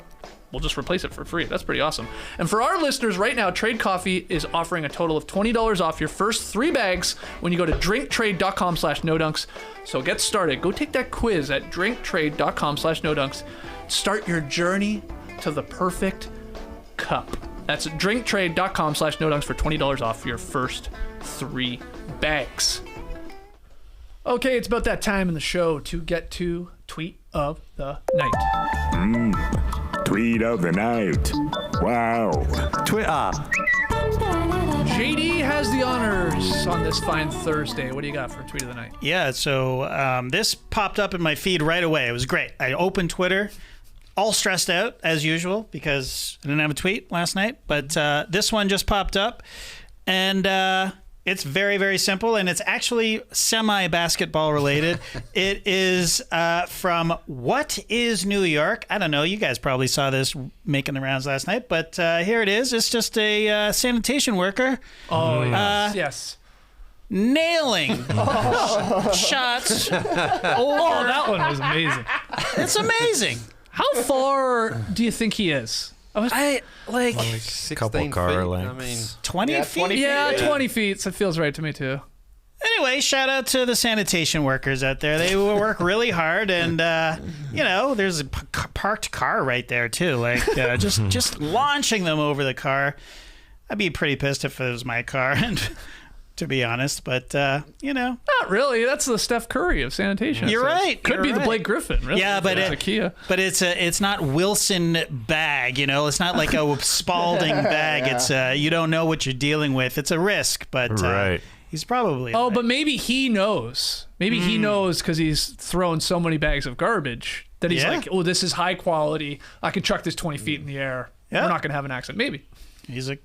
we'll just replace it for free. That's pretty awesome. And for our listeners right now, Trade Coffee is offering a total of $20 off your first 3 bags when you go to drinktrade.com/nodunks. So get started. Go take that quiz at drinktrade.com/nodunks. Start your journey to the perfect cup. That's drinktrade.com/nodunks for $20 off your first 3 bags. Okay, it's about that time in the show to get to Tweet of the Night. Tweet of the night. Wow. Twitter. JD has the honors on this fine Thursday. What do you got for Tweet of the Night? Yeah, so this popped up in my feed right away. It was great. I opened Twitter, all stressed out as usual because I didn't have a tweet last night, but this one just popped up, and it's very, very simple, and it's actually semi-basketball related. It is from What is New York? I don't know. You guys probably saw this making the rounds last night, but here it is. It's just a sanitation worker. Oh, yes. Nailing shots. Oh, that one was amazing. It's amazing. How far do you think he is? I like 16 Couple car feet. lengths. I mean, 20 Yeah, feet. 20 feet. Yeah, 20 feet. So it feels right to me, too. Anyway, shout out to the sanitation workers out there. They work really hard, and there's a parked car right there too. Like just launching them over the car. I'd be pretty pissed if it was my car and to be honest. But, Not really. That's the Steph Curry of sanitation. You're right. Could be the Blake Griffin, really. Yeah, but it's not Wilson bag, It's not like a Spalding bag. Yeah. It's you don't know what you're dealing with. It's a risk, but Right. he's probably Oh, right. but maybe he knows. Maybe he knows because he's thrown so many bags of garbage that he's like, oh, this is high quality. I can chuck this 20 feet in the air. Yeah. We're not going to have an accident. Maybe. He's a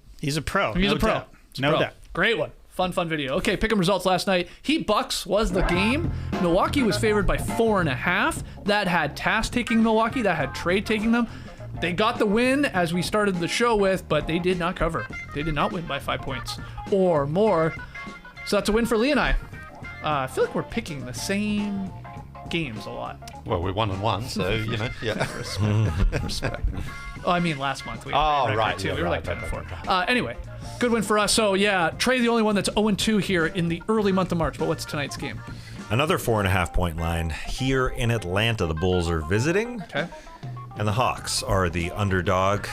pro. He's a pro. Doubt. He's a No pro. doubt. Great one. Fun video. Okay, pick 'em results last night. Heat Bucks was the game. Milwaukee was favored by 4.5. That had Tass taking Milwaukee. That had Trey taking them. They got the win, as we started the show with, but they did not cover. They did not win by 5 points or more. So that's a win for Leigh and I. I feel like we're picking the same games a lot. Well, we're 1-1, so yeah. Respect. Oh, I mean last month. We had Oh, record right, too. yeah, We were like right, 10-4. Anyway, good win for us. So yeah, Trey the only one that's 0-2 here in the early month of March. But what's tonight's game? Another 4.5-point line here in Atlanta. The Bulls are visiting, Okay. and the Hawks are the underdog.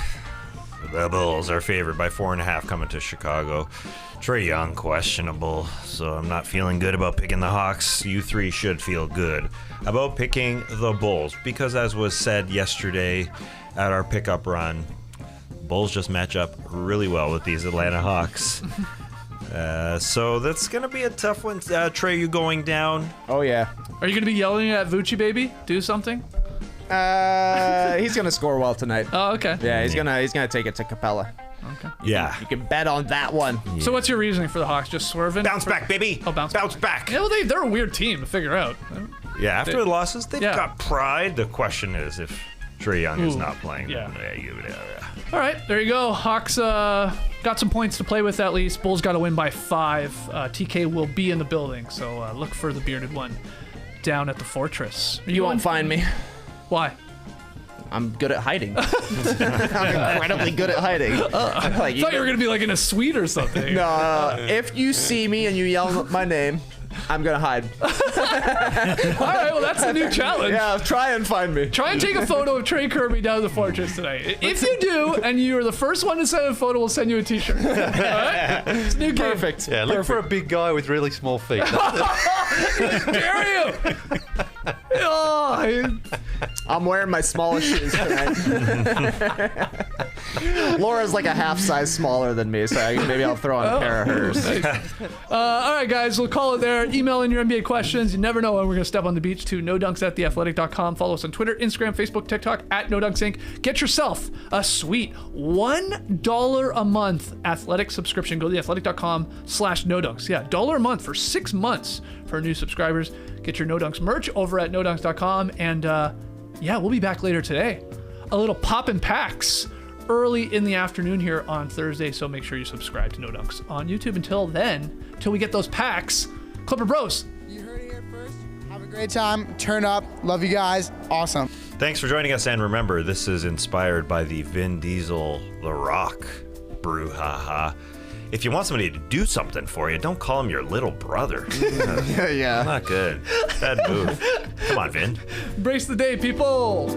The Bulls are favored by 4.5 coming to Chicago. Trae Young questionable, so I'm not feeling good about picking the Hawks. You three should feel good about picking the Bulls because, as was said yesterday at our pickup run, Bulls just match up really well with these Atlanta Hawks. So that's going to be a tough one. Trey, you going down? Oh, yeah. Are you going to be yelling at Vucci, baby? Do something? He's going to score well tonight. Oh, okay. Yeah, he's gonna take it to Capella. Yeah. You can bet on that one. So what's your reasoning for the Hawks? Just swerving? Bounce back, baby. Oh, bounce back. Yeah, well, they're a weird team to figure out. Yeah, after the losses, they've Yeah. got pride. The question is if Trae Young is not playing. Yeah. then, All right, there you go. Hawks got some points to play with at least. Bulls got to win by 5. TK will be in the building, so look for the bearded one down at the Fortress. You won't find me. Why? I'm good at hiding. I'm incredibly good at hiding. Like, I thought you were going to be like in a suite or something. No, if you see me and you yell my name, I'm gonna hide. All right, well, that's the new challenge. Yeah, try and find me. Try and take a photo of Trey Kirby down to the Fortress tonight. If you do, and you are the first one to send a photo, we'll send you a t-shirt. All right? It's a new game. Perfect. Yeah, look for a big guy with really small feet. Dare you? Oh, I'm wearing my smallest shoes tonight. Laura's like a half size smaller than me, so maybe I'll throw on a pair of hers. all right, guys, we'll call it there. Email in your NBA questions. You never know when we're going to step on the beach to nodunks@theathletic.com. Follow us on Twitter, Instagram, Facebook, TikTok @NoDunksInc. Get yourself a sweet $1 a month athletic subscription. Go to theathletic.com/nodunks. Yeah, $1 a month for 6 months for new subscribers. Get your No Dunks merch over at nodunks.com. And yeah, we'll be back later today. A little poppin' packs early in the afternoon here on Thursday, so make sure you subscribe to No Dunks on YouTube. Until then, till we get those packs, Clipper Bros. You heard it here first. Have a great time. Turn up. Love you guys. Awesome. Thanks for joining us, and remember, this is inspired by the Vin Diesel The Rock brouhaha. If you want somebody to do something for you, don't call him your little brother. Yeah. Not good. Bad move. Come on, Vin. Embrace the day, people.